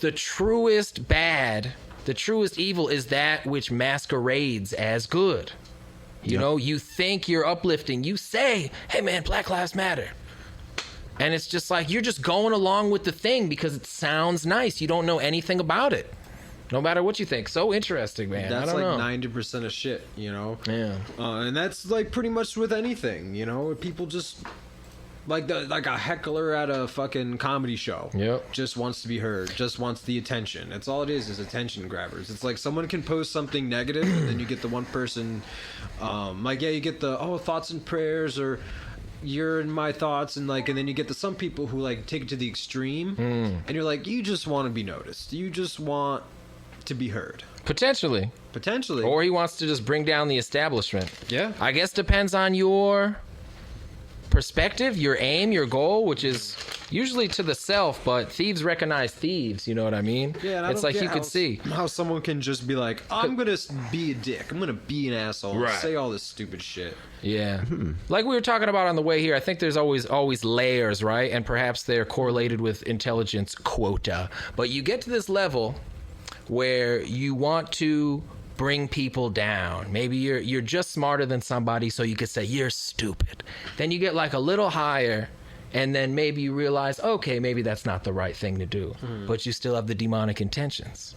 the truest bad, the truest evil is that which masquerades as good. You think you're uplifting. You say, hey man, Black Lives Matter. And it's just like, you're just going along with the thing because it sounds nice. You don't know anything about it. No matter what you think. So interesting, man. That's I don't know. 90% of shit, Yeah. And that's like pretty much with anything, People just like a heckler at a fucking comedy show. Yep. Just wants to be heard. Just wants the attention. That's all it is attention grabbers. It's like someone can post something negative, and then you get the one person, you get the thoughts and prayers, or you're in my thoughts, and then you get some people who like take it to the extreme, and you're like, you just want to be noticed. You just want to be heard. Potentially. Or he wants to just bring down the establishment. Yeah. I guess depends on your perspective, your aim, your goal, which is usually to the self, but thieves recognize thieves, you know what I mean? Yeah, and I it's don't like get you could see how someone can just be like, I'm gonna be a dick, I'm gonna be an asshole, and Right. say all this stupid shit. Yeah. Like we were talking about on the way here, I think there's always layers, right? And perhaps they're correlated with intelligence quota. But you get to this level where you want to bring people down. Maybe you're just smarter than somebody, so you could say you're stupid. Then you get like a little higher, and then maybe you realize, okay, maybe that's not the right thing to do, but you still have the demonic intentions.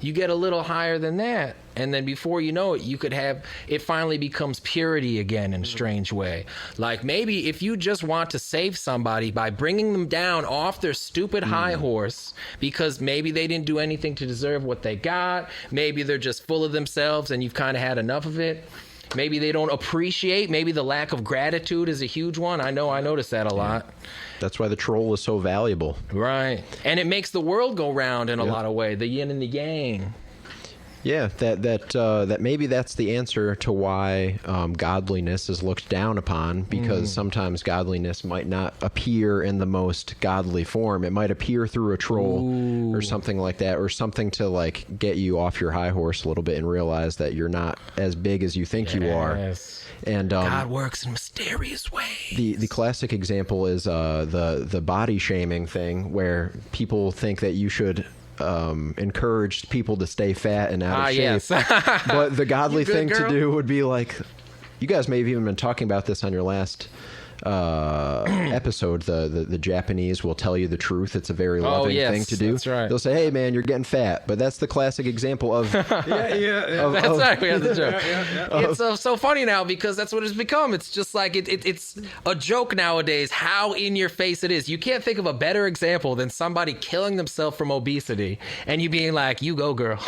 You get a little higher than that, and then before you know it, you could have, it finally becomes purity again in a strange way. Like maybe if you just want to save somebody by bringing them down off their stupid high horse because maybe they didn't do anything to deserve what they got, maybe they're just full of themselves and you've kind of had enough of it. Maybe they don't appreciate. Maybe the lack of gratitude is a huge one. I notice that a lot. That's why the troll is so valuable. Right. And it makes the world go round in a lot of ways. The yin and the yang. Yeah, that maybe that's the answer to why godliness is looked down upon, because sometimes godliness might not appear in the most godly form. It might appear through a troll or something like that, or something to like get you off your high horse a little bit and realize that you're not as big as you think you are. And God works in mysterious ways. The classic example is the body shaming thing, where people think that you should encourage people to stay fat and out of shape. Yes. But the godly good thing girl. to do would be like, you guys may have even been talking about this on your last episode. The Japanese will tell you the truth. It's a very loving thing to do. That's right. They'll say, hey man, you're getting fat. But that's the classic example of That's exactly the joke. It's so funny now because that's what it's become. It's just like it's a joke nowadays how in your face it is. You can't think of a better example than somebody killing themselves from obesity and you being like, you go girl.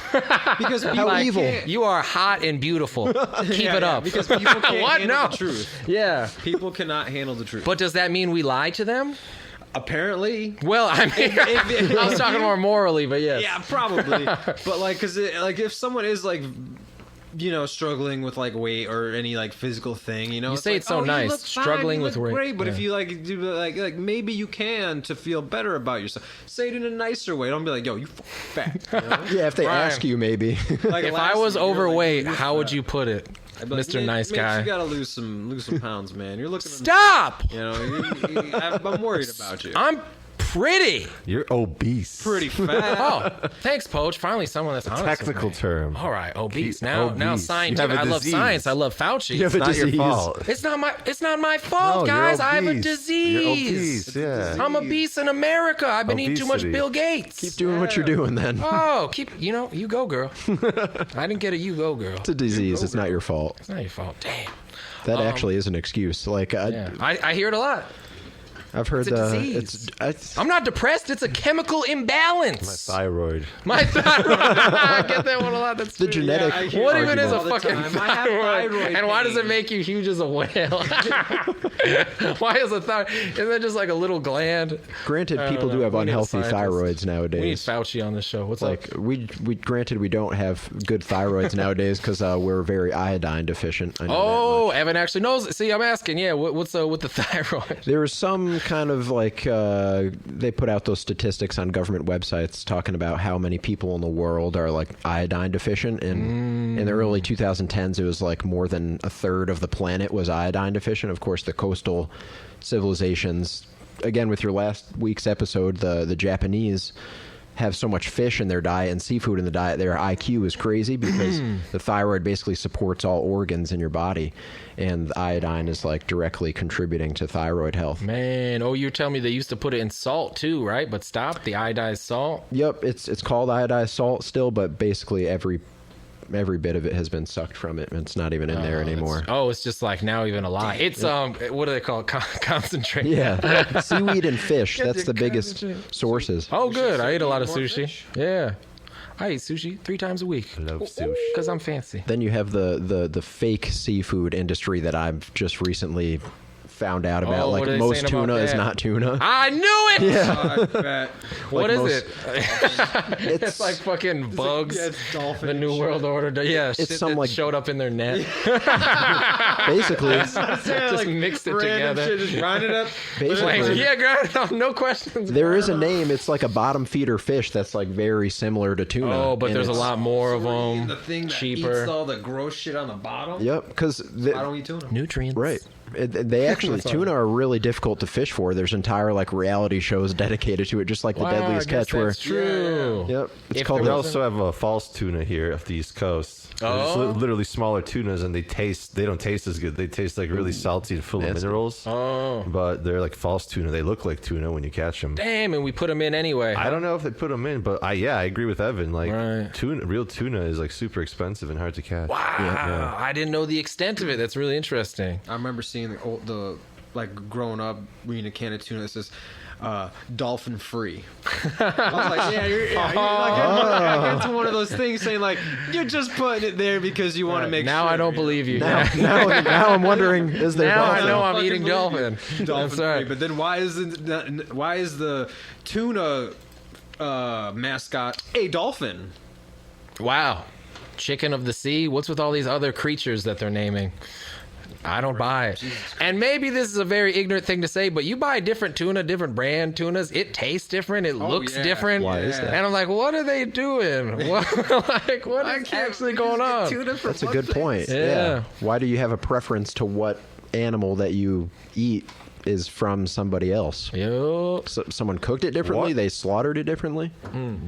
Because how like, evil. You are hot and beautiful. Keep it up. Because people can't What? handle No. the truth. Yeah. People cannot handle the truth. But does that mean we lie to them? Apparently. Well, I mean, I was talking more morally, but yes. Yeah, probably. But like, cause like if someone is like, you know, struggling with like weight or any like physical thing, you know, You it's say like, it's so oh, you nice, look fine, struggling you with look weight. great. But if Yeah. you like do like maybe you can to feel better about yourself. Say it in a nicer way. Don't be like, yo, you fucking fat. You know? yeah, if they Right. ask you, maybe. Like If last I was year, you're like, overweight, you're how would fat. you put it? I'd be like, Mr. "Mitch, Nice Mitch, Guy. you gotta lose some pounds, man. You're looking. Stop! You know, I'm worried about you. I'm pretty. You're obese. Pretty fat. Oh, thanks, Poach. Finally, someone that's honest. with Technical me. term. All right, obese. Keep Now obese. scientific. You have a I love disease. science. I love Fauci. You have a Not your disease. fault. It's not my fault, No, guys. you're I have a obese. disease. You're obese. Yeah. I'm obese in America. I've been eating too much Obesity. Bill Gates. Keep doing what you're doing then. Oh, you go, girl. I didn't get a you go, girl. It's a disease. It's not your fault. It's not your fault. Damn. That actually is an excuse. Like Yeah. I hear it a lot. I've heard It's a disease. it's I'm not depressed. It's a chemical imbalance. Thyroid. My thyroid. I get that one a lot. That's the true. genetic. I hear What it even is a all the fucking time. I have thyroid And why does it pain. make you huge as a whale? Why is a thyroid? Isn't that just like a little gland? Granted, I don't people do know. have We need a unhealthy scientist. thyroids We need nowadays. Fauci on the show. What's Like up? we granted we don't have good thyroids nowadays because we're very iodine deficient. I know that Oh, much. Evan actually knows. See, I'm asking. Yeah, what's with the thyroid? There was some kind of like they put out those statistics on government websites talking about how many people in the world are like iodine deficient, and in the early 2010s it was like more than a third of the planet was iodine deficient. Of course, the coastal civilizations, again with your last week's episode, the Japanese have so much fish in their diet and seafood in the diet, their IQ is crazy because the thyroid basically supports all organs in your body, and the iodine is like directly contributing to thyroid health. Man, you're telling me they used to put it in salt too, right? But stop the iodized salt. Yep, it's called iodized salt still, but basically every bit of it has been sucked from it, and it's not even in there anymore. It's just like now even a lie. It's what do they call it? Concentrate. Yeah, seaweed and fish. That's the biggest concentrate. sources. Oh, good. I ate a lot of more sushi. fish? Yeah, I eat sushi 3 times a week I love sushi. because I'm fancy. Then you have the fake seafood industry that I've just recently found out about. Oh, what Like are they most saying about tuna is that? not tuna. I knew it. I bet. What Like is most- it? It's like fucking bugs. yeah, it's dolphin the and New shit. World Order. Yeah, shit some, that like- showed up in their net. Basically, Just mixed it Random together. shit, just grind it up. basically, Like, yeah, grind, no questions. there is a name. It's like a bottom feeder fish that's like very similar to tuna. Oh, but and there's a it's- lot more of them. The thing that cheaper. eats all the gross shit on the bottom. Yep, because I don't eat tuna. Nutrients. right. They actually tuna are really difficult to fish for. There's entire like reality shows dedicated to it, just like the Deadliest I guess Catch. Where that's true. Yep, it's If called. We there also have a false tuna here off the East Coast. They're just literally smaller tunas, and they don't taste as good. They taste like really salty and full of minerals. Oh, But they're like false tuna. They look like tuna when you catch them. damn! And we put them in anyway. I don't know if they put them in, but I agree with Evan. Like Right. real tuna is like super expensive and hard to catch. Wow, I didn't know the extent of it. That's really interesting. I remember seeing the like growing up reading a can of tuna that says dolphin free. I was like, you're like, it's one of those things saying like you're just putting it there because you want to make Now sure. I don't believe you. now I'm wondering, is there Now I dolphin? know I'm fucking eating believe dolphin. you. Dolphin That's right. free. But then why is the tuna mascot a dolphin? Wow. Chicken of the sea? What's with all these other creatures that they're naming? I don't buy it. And maybe this is a very ignorant thing to say, but you buy different tuna, different brand tunas. It tastes different. It looks yeah. different. Why is that? And I'm like, what are they doing? What is actually going on? That's a good point. Yeah. Why do you have a preference to what animal that you eat is from somebody else? Yup. So, someone cooked it differently. What? They slaughtered it differently.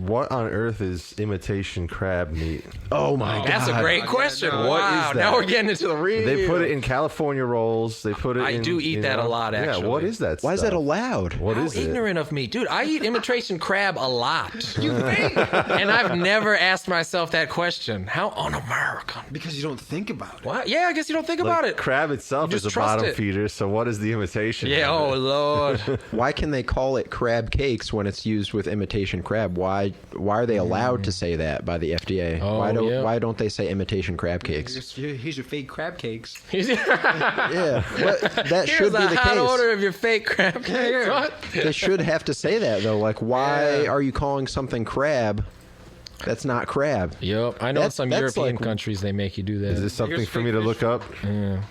What on earth is imitation crab meat? Oh my god, That's a great question. no. What Wow. is that? Now we're getting into the real. They put it in California rolls. They put it. I in, do eat you that know? a lot, Yeah. actually. What is that? Why is that stuff? allowed? What How is it? ignorant of me, dude! I eat imitation crab a lot. You think? And I've never asked myself that question. How un-American? Because you don't think about it. What? Yeah, I guess you don't think about Like, it. crab itself You is a just trust bottom it. feeder. So what is the imitation? Yeah. of Oh it? Lord. Why can they call it crab cakes when it's used with imitation crab? Why are they allowed to say that by the FDA? Oh, Why don't they say imitation crab cakes? Here's your fake crab cakes. Yeah, but that Here's should be a the hot case. order of your fake crab cakes. What? They should have to say that though. Like, why are you calling something crab? That's not crab. Yep. I know in some That's European like- countries they make you do that. Is this something Here's for fake me to fish. look up?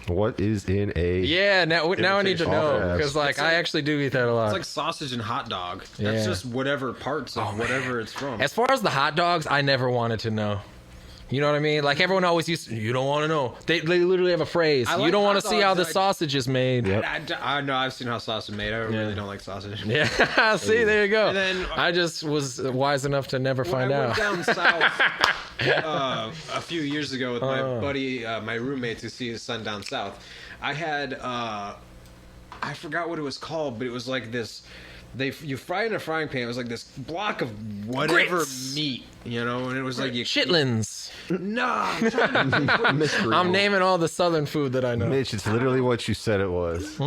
What is in a? Yeah. Now I need to Imitation know crabs. because like I actually do eat that a lot. It's like sausage and hot dog. That's Yeah. just whatever parts of whatever it's from. As far as the hot dogs, I never wanted to know. You know what I mean? Like everyone always used to, you don't want to know. They literally have a phrase. I You like don't want hot to see how dogs, the I- sausage is made. I know I've seen how sausage is made. I really don't like sausage. Yeah. See, there you go. And then- I just was wise enough to never When find I out. went down south a few years ago with my buddy, my roommate, to see his son down south, I had I forgot what it was called, but it was like this. You fry it in a frying pan. It was like this block of whatever Grits. meat, you know, and it was like you. Chitlins. No, I'm trying to think. Mystery. I'm naming all the southern food that I know. Mitch, it's literally what you said it was.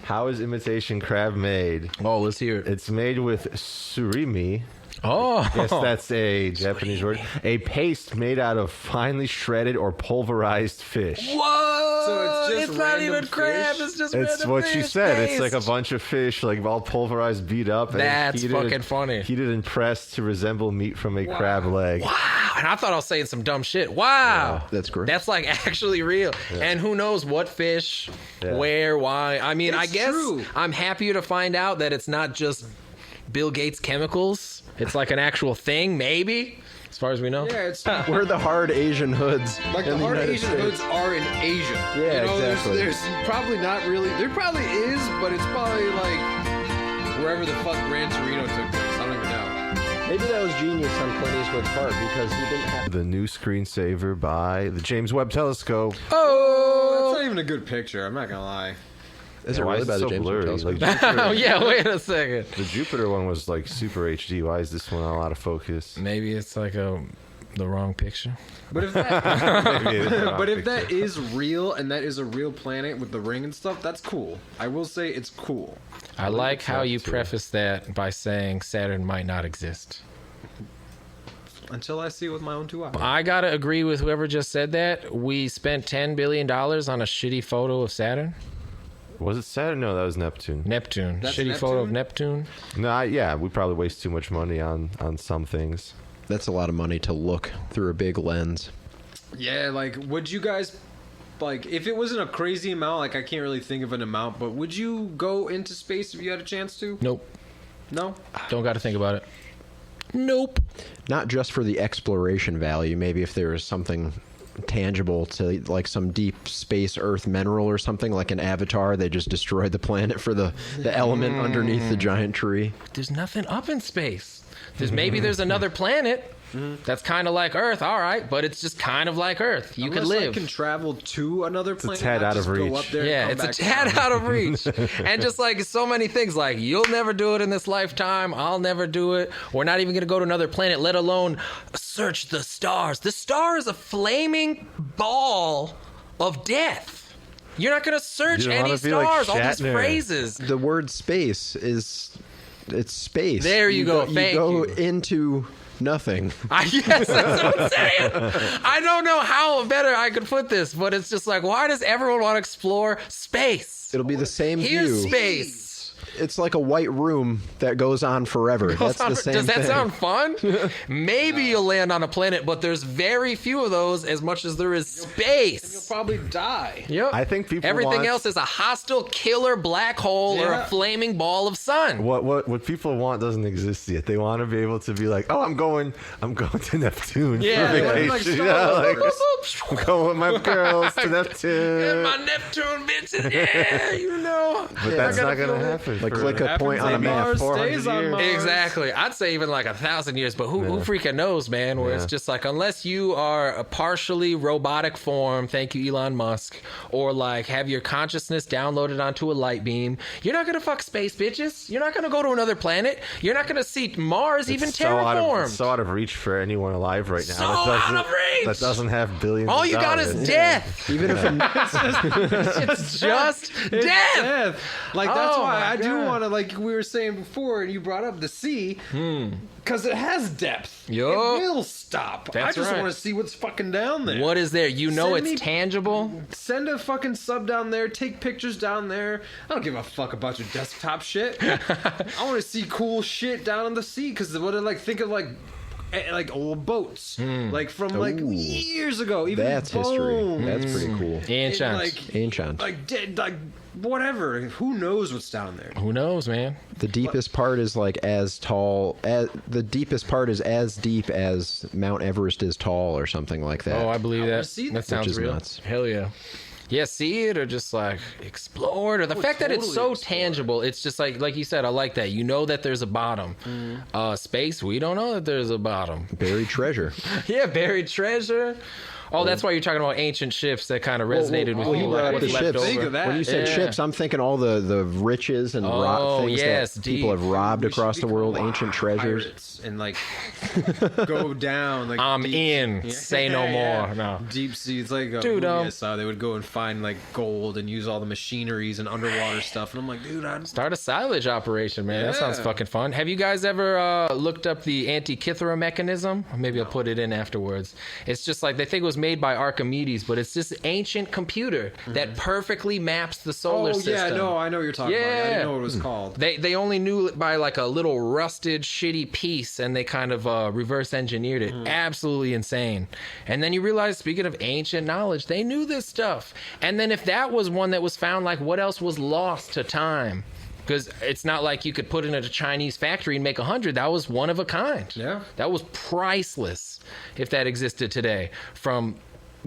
How is imitation crab made? Oh, let's hear it. It's made with surimi. Oh. Yes, that's a Japanese word. A paste made out of finely shredded or pulverized fish. Whoa! So it's just not random even crab. fish? It's just It's random what she fish said. It's like a paste. bunch of fish, like all pulverized, beat up. And That's heated fucking funny. Heated and pressed to resemble meat from a crab leg. Wow, and I thought I was saying some dumb shit. Wow, that's great. That's like actually real. And who knows what fish, where, why? I mean, I It's guess true. I'm happy to find out that it's not just Bill Gates chemicals. It's like an actual thing, maybe, as far as we know. Yeah, it's We're the hard Asian hoods. like in the hard United Asian States. hoods are in Asia. Yeah, you know, exactly. There's probably not really. There probably is, but it's probably like wherever the fuck Gran Torino took place. I don't even know. Maybe that was genius on Clint Eastwood's part because he didn't have. The new screensaver by the James Webb Telescope. Oh, that's not even a good picture. I'm not gonna lie. Is it Why really is by it the so James blurry? Webb Like, Telescope? Oh yeah, wait a second. the Jupiter one was like super HD. Why is this one not out of focus? Maybe it's like the wrong picture. But if that, Maybe it is a but if picture. that is real and that is a real planet with the ring and stuff, that's cool. I will say it's cool. I like how you too. preface that by saying Saturn might not exist. Until I see it with my own two eyes. I gotta agree with whoever just said that. We spent $10 billion on a shitty photo of Saturn. Was it Saturn? No, that was Neptune. Neptune. That's Shitty photo of Neptune. No, yeah, we probably waste too much money on some things. That's a lot of money to look through a big lens. Yeah, like, would you guys, like, if it wasn't a crazy amount, like, I can't really think of an amount, but would you go into space if you had a chance to? Nope. No? Don't gotta think about it. Nope. Not just for the exploration value. Maybe if there was something tangible to like some deep space Earth mineral or something, like an Avatar. They just destroyed the planet for the element underneath the giant tree. There's nothing up in space. There's another planet that's kind of like Earth, all right, but it's just kind of like Earth. You could Unless I live. can travel to another planet. tad not out just of go reach. up there and Yeah, come it's a back tad down. out of reach. And just like so many things, like you'll never do it in this lifetime. I'll never do it. We're not even going to go to another planet, let alone search the stars. The star is a flaming ball of death. You're not going to search You don't any wanna be like stars. All these Shatner. phrases. The word space it's space. There you go. Thank you go you. into nothing. Yes, that's what I'm saying. I don't know how better I could put this, but it's just like, why does everyone want to explore space? It'll be the same Here's view. space. It's like a white room that goes on forever. That's the same Does that thing. sound fun? Maybe you'll land on a planet, but there's very few of those as much as there is You'll space. probably die. Yep. I think people Everything want- else is a hostile killer black hole or a Yeah. flaming ball of sun. What people want doesn't exist yet. They want to be able to be like, oh, I'm going to Neptune Yeah, for yeah, vacation. like Star Yeah, like, Wars. I'm going with my girls to And Neptune. my Neptune bitches, yeah, you know. But that's I not gotta gonna feel it. happen. Like for- click a point on a on map. Mars, 400 stays on years. Mars. Exactly. I'd say even like 1,000 years, but who freaking knows, man? Where it's Yeah. just like, unless you are a partially robotic form, thank you, Elon Musk, or like have your consciousness downloaded onto a light beam, you're not gonna fuck space, bitches. You're not gonna go to another planet. You're not gonna see Mars even It's so terraformed. so out of reach for anyone alive right now. So that doesn't- out of reach! That doesn't have billions. All of you got is dollars. death. Even if It's just It's death. death. Like that's Oh, why my I do God. want to, like we were saying before, and you brought up the sea, because it has depth. Yup. It will stop. I That's just right. want to see what's fucking down there. What is there? You know Send it's me- tangible. Send a fucking sub down there. Take pictures down there. I don't give a fuck about your desktop shit. I want to see cool shit down on the sea, because what I like think of like old boats, like from like Ooh. years ago. Even that's history. bones. That's pretty cool. Ancient. Like, Ancient. like dead, like whatever. Who knows what's down there? Who knows, man? The deepest part is like as tall as the deepest part is as deep as Mount Everest is tall, or something like that. Oh, I believe wanna that. see That that. sounds Which is real. nuts. Hell yeah. Yeah, see it or just like explore it, or the fact that it's totally so explore. tangible. It's just like you said, I like that. You know that there's a bottom. Space, we don't know that there's a bottom. Buried treasure. Yeah, buried treasure. Oh, that's why you're talking about ancient ships that kind of resonated with Well, you. you like brought up what's the left ships. over. Think of that. When you said Yeah. ships, I'm thinking all the riches and Oh, things yes, that people deep. have robbed We should across the become world, ancient treasures. pirates and like go down. Like I'm deep- in. Yeah, Say no more. No. Deep sea. It's like a Dude, movie I saw. They would go and find like gold and use all the machineries and underwater stuff. And I'm like, dude, I Start a silage operation, man. That sounds Yeah. fucking fun. Have you guys ever looked up the Antikythera mechanism? Or maybe I'll put it in afterwards. It's just like they think it was made by Archimedes, but it's this ancient computer that perfectly maps the solar system. yeah, no, I know what you're talking about. I Yeah. didn't know what it was called. They only knew it by like a little rusted, shitty piece, and they kind of reverse engineered it. Absolutely insane. And then you realize, speaking of ancient knowledge, they knew this stuff. And then if that was one that was found, like what else was lost to time? Because it's not like you could put it in a Chinese factory and make 100. That was one of a kind. Yeah. That was priceless if that existed today from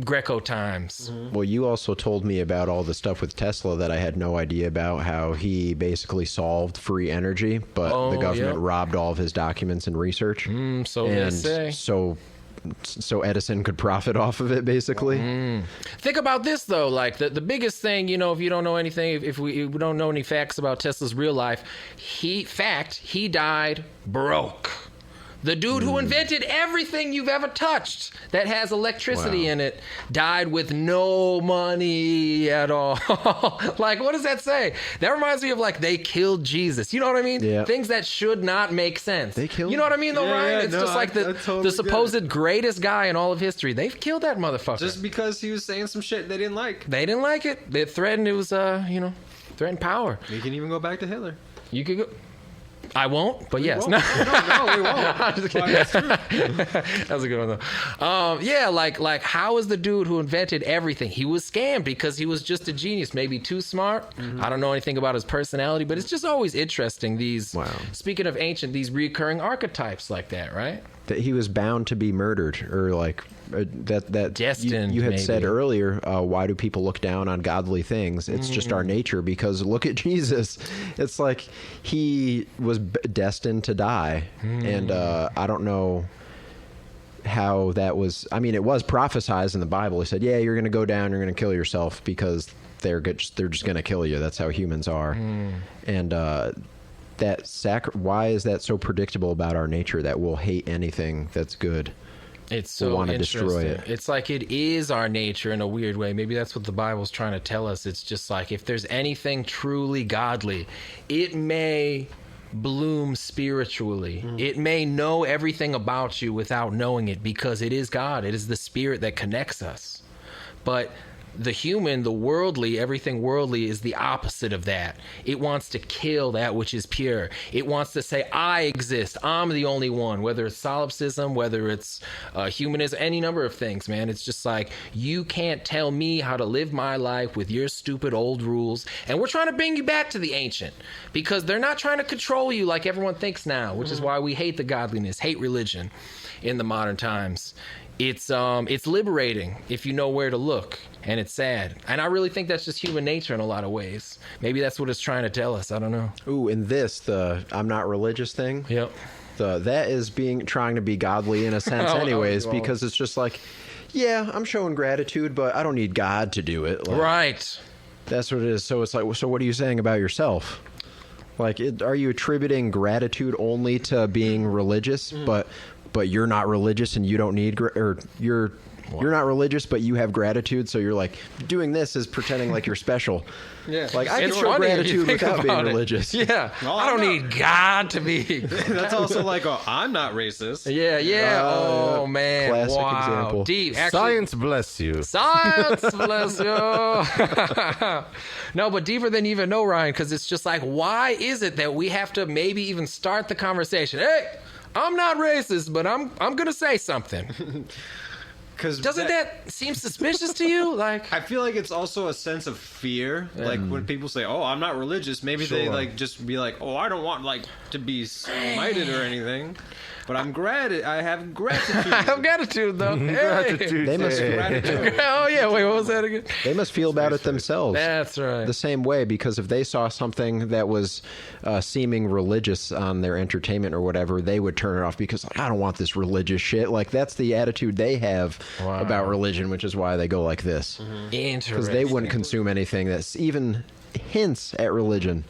Greco times. Well, you also told me about all the stuff with Tesla that I had no idea about, how he basically solved free energy, but Oh, the government yep. robbed all of his documents and research. So they and say. so Edison could profit off of it, basically. Think about this though, like the biggest thing, you know, if you don't know anything, if we don't know any facts about Tesla's real life, he died broke. The dude who invented everything you've ever touched that has electricity Wow. in it died with no money at all. Like, what does that say? That reminds me of like they killed Jesus. You know what I mean? Yeah. Things that should not make sense. They killed You know what I mean though, Yeah, Ryan? yeah, It's no, just like I the totally the get supposed greatest guy in all of history. They've killed that motherfucker. Just because he was saying some shit they didn't like. They didn't like it. They threatened it was, threatened power. You can even go back to Hitler. You could go. I won't, but yes. No, we won't. I'm just kidding. That was a good one though. Yeah, like how is the dude who invented everything? He was scammed because he was just a genius, maybe too smart. I don't know anything about his personality, but it's just always interesting. These, speaking of ancient, these recurring archetypes like that, right? That he was bound to be murdered, or like that destined. You had maybe. said earlier, why do people look down on godly things? It's just our nature, because look at Jesus. It's like he was destined to die, and I don't know how that was. I mean, it was prophesized in the Bible. He said, yeah, you're going to go down, you're going to kill yourself, because they're just going to kill you. That's how humans are. And why is that so predictable about our nature, that we'll hate anything that's good? It's so want to interesting. destroy it. It's like it is our nature in a weird way. Maybe that's what the Bible's trying to tell us. It's just like if there's anything truly godly, it may bloom spiritually. It may know everything about you without knowing it, because it is God. It is the Spirit that connects us. But the human, the worldly, everything worldly is the opposite of that. It wants to kill that which is pure. It wants to say, I exist. I'm the only one, whether it's solipsism, whether it's humanism, any number of things, man. It's just like, you can't tell me how to live my life with your stupid old rules. And we're trying to bring you back to the ancient, because they're not trying to control you like everyone thinks now, which is why we hate the godliness, hate religion in the modern times. It's liberating if you know where to look, and it's sad. And I really think that's just human nature in a lot of ways. Maybe that's what it's trying to tell us. I don't know. Ooh, and the I'm not religious thing. Yep. That is trying to be godly in a sense, anyways, because it's just like, yeah, I'm showing gratitude, but I don't need God to do it. Like, Right. That's what it is. So it's like, so what are you saying about yourself? Like, are you attributing gratitude only to being religious, but you're not religious and you don't need, you're not religious, but you have gratitude, so you're like, doing this is pretending like you're special. Yeah. Like, I can It's show funny if you gratitude think without being about it. religious. Yeah. No, I don't need God to be. That's also like, I'm not racist. Yeah. Oh, man. Classic wow. example. Deep. Actually, Science bless you. Science, bless you. No, but deeper than you even know, Ryan, because it's just like, why is it that we have to maybe even start the conversation? Hey, I'm not racist, but I'm gonna say something. Doesn't that seem suspicious to you? Like, I feel like it's also a sense of fear. Like when people say, "Oh, I'm not religious," maybe they like just be like, "Oh, I don't want like to be smited or anything." But I have gratitude. I have gratitude, though. Hey. They must Oh yeah, wait, what was that again? They must feel about it themselves. That's right. The same way, because if they saw something that was seeming religious on their entertainment or whatever, they would turn it off because, like, I don't want this religious shit. Like, that's the attitude they have about religion, which is why they go like this. Interesting. Because they wouldn't consume anything that's even hints at religion.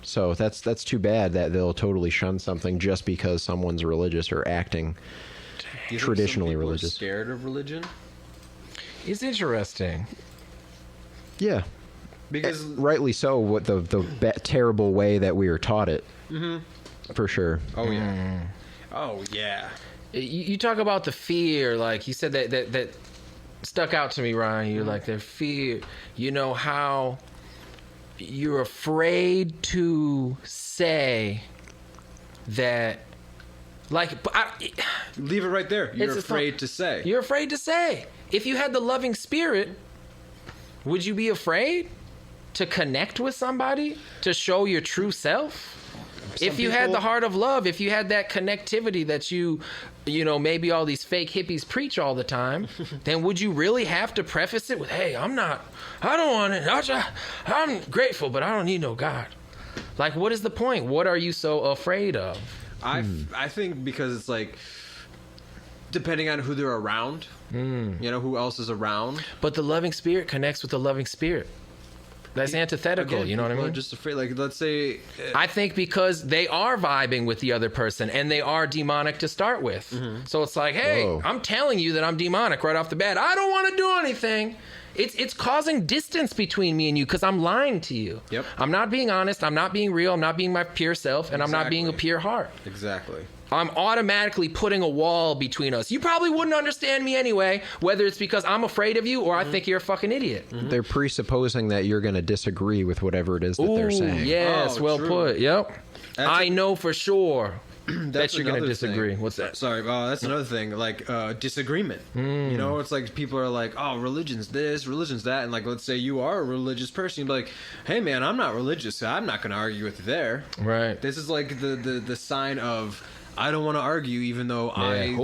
So that's too bad that they'll totally shun something just because someone's religious or acting traditionally religious. Scared of religion? It's interesting. Yeah. Because Rightly so, what the terrible way that we are taught it. For sure. oh yeah. You talk about the fear, like you said that stuck out to me, Ryan. You're like, the fear, you know, how you're afraid to say that, like, Leave it right there. You're It's a afraid to say. you're afraid to say. If you had the loving spirit, would you be afraid to connect with somebody, to show your true self? If you had the heart of love, if you had that connectivity that you know, maybe all these fake hippies preach all the time, then would you really have to preface it with, hey, I don't want it. I'm grateful, but I don't need no God. Like, what is the point? What are you so afraid of? I think because it's like, depending on who they're around, you know, who else is around. But the loving spirit connects with the loving spirit. That's antithetical, Again, you know what I people mean? are just afraid. Like, let's say, I think because they are vibing with the other person and they are demonic to start with. So it's like, hey, Whoa. I'm telling you that I'm demonic right off the bat. I don't want to do anything. It's causing distance between me and you because I'm lying to you. Yep. I'm not being honest. I'm not being real. I'm not being my pure self. And I'm not being a Exactly. pure heart. exactly. I'm automatically putting a wall between us. You probably wouldn't understand me anyway, whether it's because I'm afraid of you or I think you're a fucking idiot. They're presupposing that you're going to disagree with whatever it is that they're saying. Yes, Oh, well true. put. Yep. I know for sure that That's you're going to another disagree. thing. What's that? Sorry, that's another thing. Like disagreement. You know, it's like people are like, "Oh, religion's this, religion's that," and like, let's say you are a religious person, you'd be like, "Hey, man, I'm not religious, so I'm not going to argue with you there." Right. This is like the sign of I don't want to argue, even though I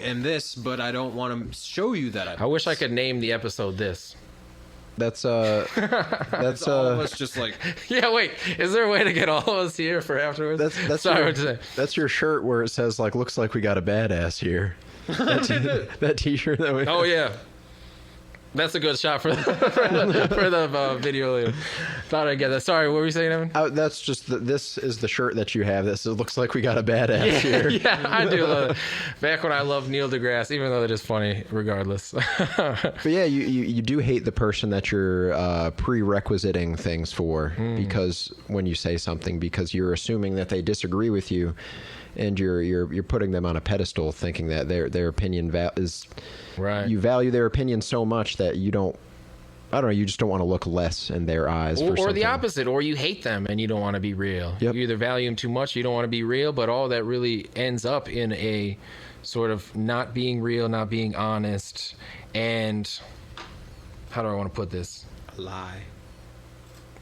am this, but I don't want to show you that I'm I wish I could name the episode this. That's all of us just like Yeah, wait. Is there a way to get all of us here for afterwards? that's Sorry, your, what to say. that's your shirt where it says like looks like we got a badass here. That t-shirt that we Oh yeah, that's a good shot for the video later. Thought I'd get that. Sorry, what were you saying, Evan? that's just this is the shirt that you have that says looks like we got a badass here. Yeah, I do love it. Back when I loved Neil deGrasse, even though they're just funny, regardless. But yeah, you do hate the person that you're prerequisiting things for because when you say something, because you're assuming that they disagree with you, and you're putting them on a pedestal, thinking that their opinion is Right. You value their opinion so much that you don't. I don't know. You just don't want to look less in their eyes. Or the opposite, or you hate them and you don't want to be real. Yep. You either value them too much, you don't want to be real, but all that really ends up in a sort of not being real, not being honest, and how do I want to put this? a lie.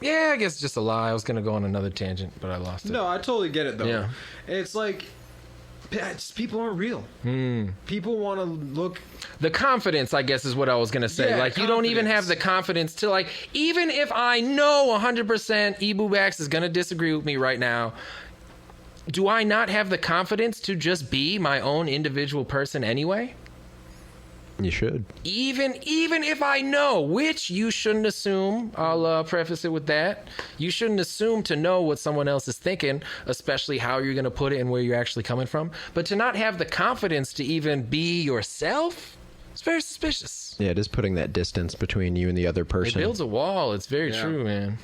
Yeah, I guess just a lie. I was going to go on another tangent, but I lost it. No, I totally get it though. Yeah. It's like people aren't real. People want to look. The confidence, I guess, is what I was going to say. Yeah, like, you don't even have the confidence to, like, even if I know 100% Ebu Bax is going to disagree with me right now, do I not have the confidence to just be my own individual person anyway? You should. Even if I know, which you shouldn't assume, I'll preface it with that. You shouldn't assume to know what someone else is thinking, especially how you're going to put it and where you're actually coming from. But to not have the confidence to even be yourself, it's very suspicious. Yeah, it is putting that distance between you and the other It person. builds a wall. It's very Yeah. true, man.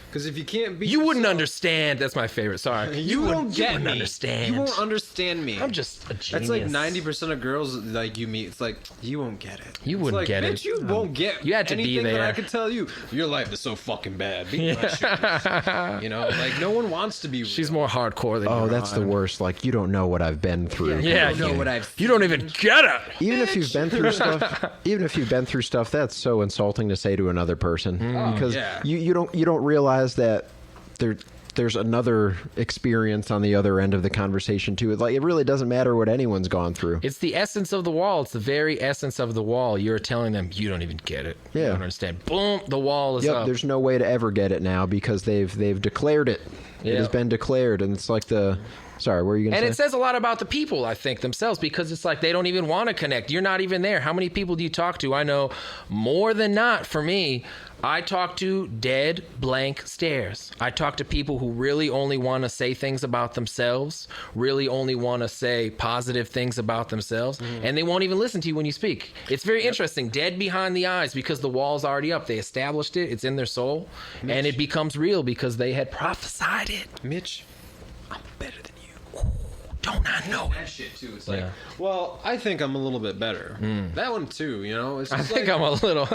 Because if you can't be, You wouldn't yourself, understand. That's my favorite. Sorry. You won't get wouldn't me. understand. You won't understand me. I'm just a genius. That's like 90% of girls like you meet. It's like you won't get it. You It's wouldn't like, get bitch, it. You won't get. You had to be anything that there. I could tell you. Your life is so fucking bad. Be my shoes. You know, like no one wants to be. Real. She's more hardcore than you. Oh, that's the worst. Like, you don't know what I've been through. Yeah, You don't know what I've. You don't even get it. Even if you've been through stuff, that's so insulting to say to another person because yeah. you don't realize that there's another experience on the other end of the conversation too. It's like it really doesn't matter what anyone's gone through. It's the essence of the wall. It's the very essence of the wall. You're telling them you don't even get it. You Yeah. don't understand. Boom, the wall is Yep, up. there's no way to ever get it now because they've declared it. It Yeah. has been declared, and it's like Sorry, what were you going And to it say? says a lot about the people, I think, themselves, because it's like they don't even want to connect. You're not even there. How many people do you talk to? I know more than not, for me, I talk to dead blank stares. I talk to people who really only want to say things about themselves, really only want to say positive things about themselves, and they won't even listen to you when you speak. It's very interesting. Dead behind the eyes because the wall's already up. They established it. It's in their soul, and it becomes real because they had prophesied it. Mitch, I'm better than you. Don't I know That shit too. It's like, Yeah. well, I think I'm a little bit better. That one too. You know, it's I just think like, I'm a little.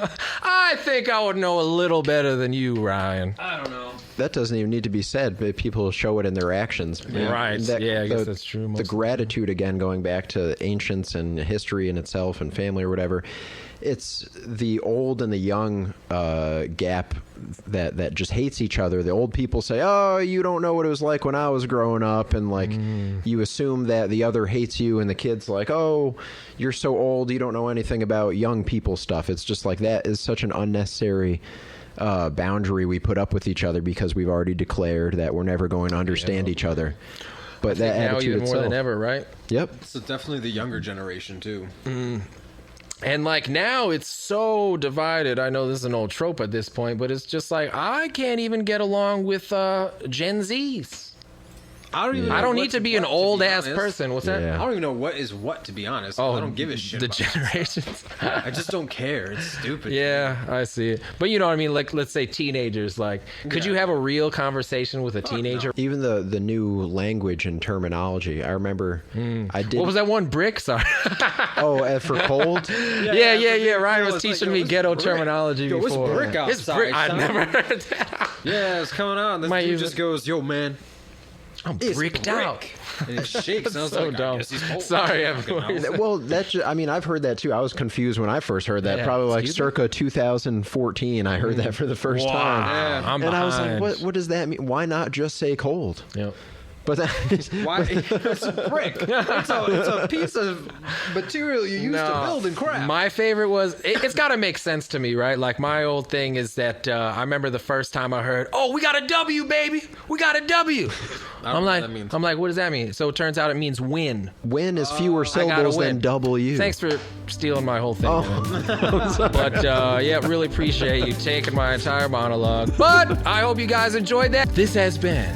I think I would know a little better than you, Ryan. I don't know. That doesn't even need to be said, but people show it in their actions. Right. And Yeah, I guess that's true most The of the gratitude, again, going back to ancients and history in itself and family or whatever, it's the old and the young gap that just hates each other. The old people say, oh, you don't know what it was like when I was growing up. And like you assume that the other hates you, and the kid's like, oh, you're so old, you don't know anything about young people stuff. It's just like that is such an unnecessary boundary we put up with each other because we've already declared that we're never going to understand each other. But that Now attitude even more itself, than ever, right? Yep. It's definitely the younger generation too. And like now it's so divided. I know this is an old trope at this point, but it's just like I can't even get along with Gen Zs. I don't even. I know don't what need to be an what, old ass honest. person. What's that? Yeah. I don't even know what is what, to be honest. I don't give a shit. The about it. generations. I just don't care. It's stupid. Yeah, I see it. But you know what I mean? Like, let's say teenagers. Like, could Yeah. you have a real conversation with a teenager? Even the new language and terminology. I remember I did. What was that one? Brick? Sorry. Oh, for cold? Yeah. Ryan was It's like, teaching yo, me what's ghetto brick? terminology Yo, what's before. brick It's outside, brick. I son? never heard that. Yeah, it's coming on. This Might dude use just it. goes, yo, man. I'm It's bricked brick. out. And it shakes. And I was So like, dumb. I guess he's cold. Sorry, Fucking everyone. hell. Well, I mean, I've heard that too. I was confused when I first heard that. Yeah, Probably like excuse me? circa 2014. I heard that for the first time. Yeah. I'm And I was like, behind. what does that mean? Why not just say cold? Yep. But that is, Why? It's a brick. It's a piece of material you use to build and craft. My favorite was it's got to make sense to me, right? Like my old thing is that I remember the first time I heard, "Oh, we got a W, baby, we got a W." I'm like, what does that mean? So it turns out it means win. win is fewer I gotta syllables win. than W. Thanks for stealing my whole thing. But yeah, really appreciate you taking my entire monologue. But I hope you guys enjoyed that. This has been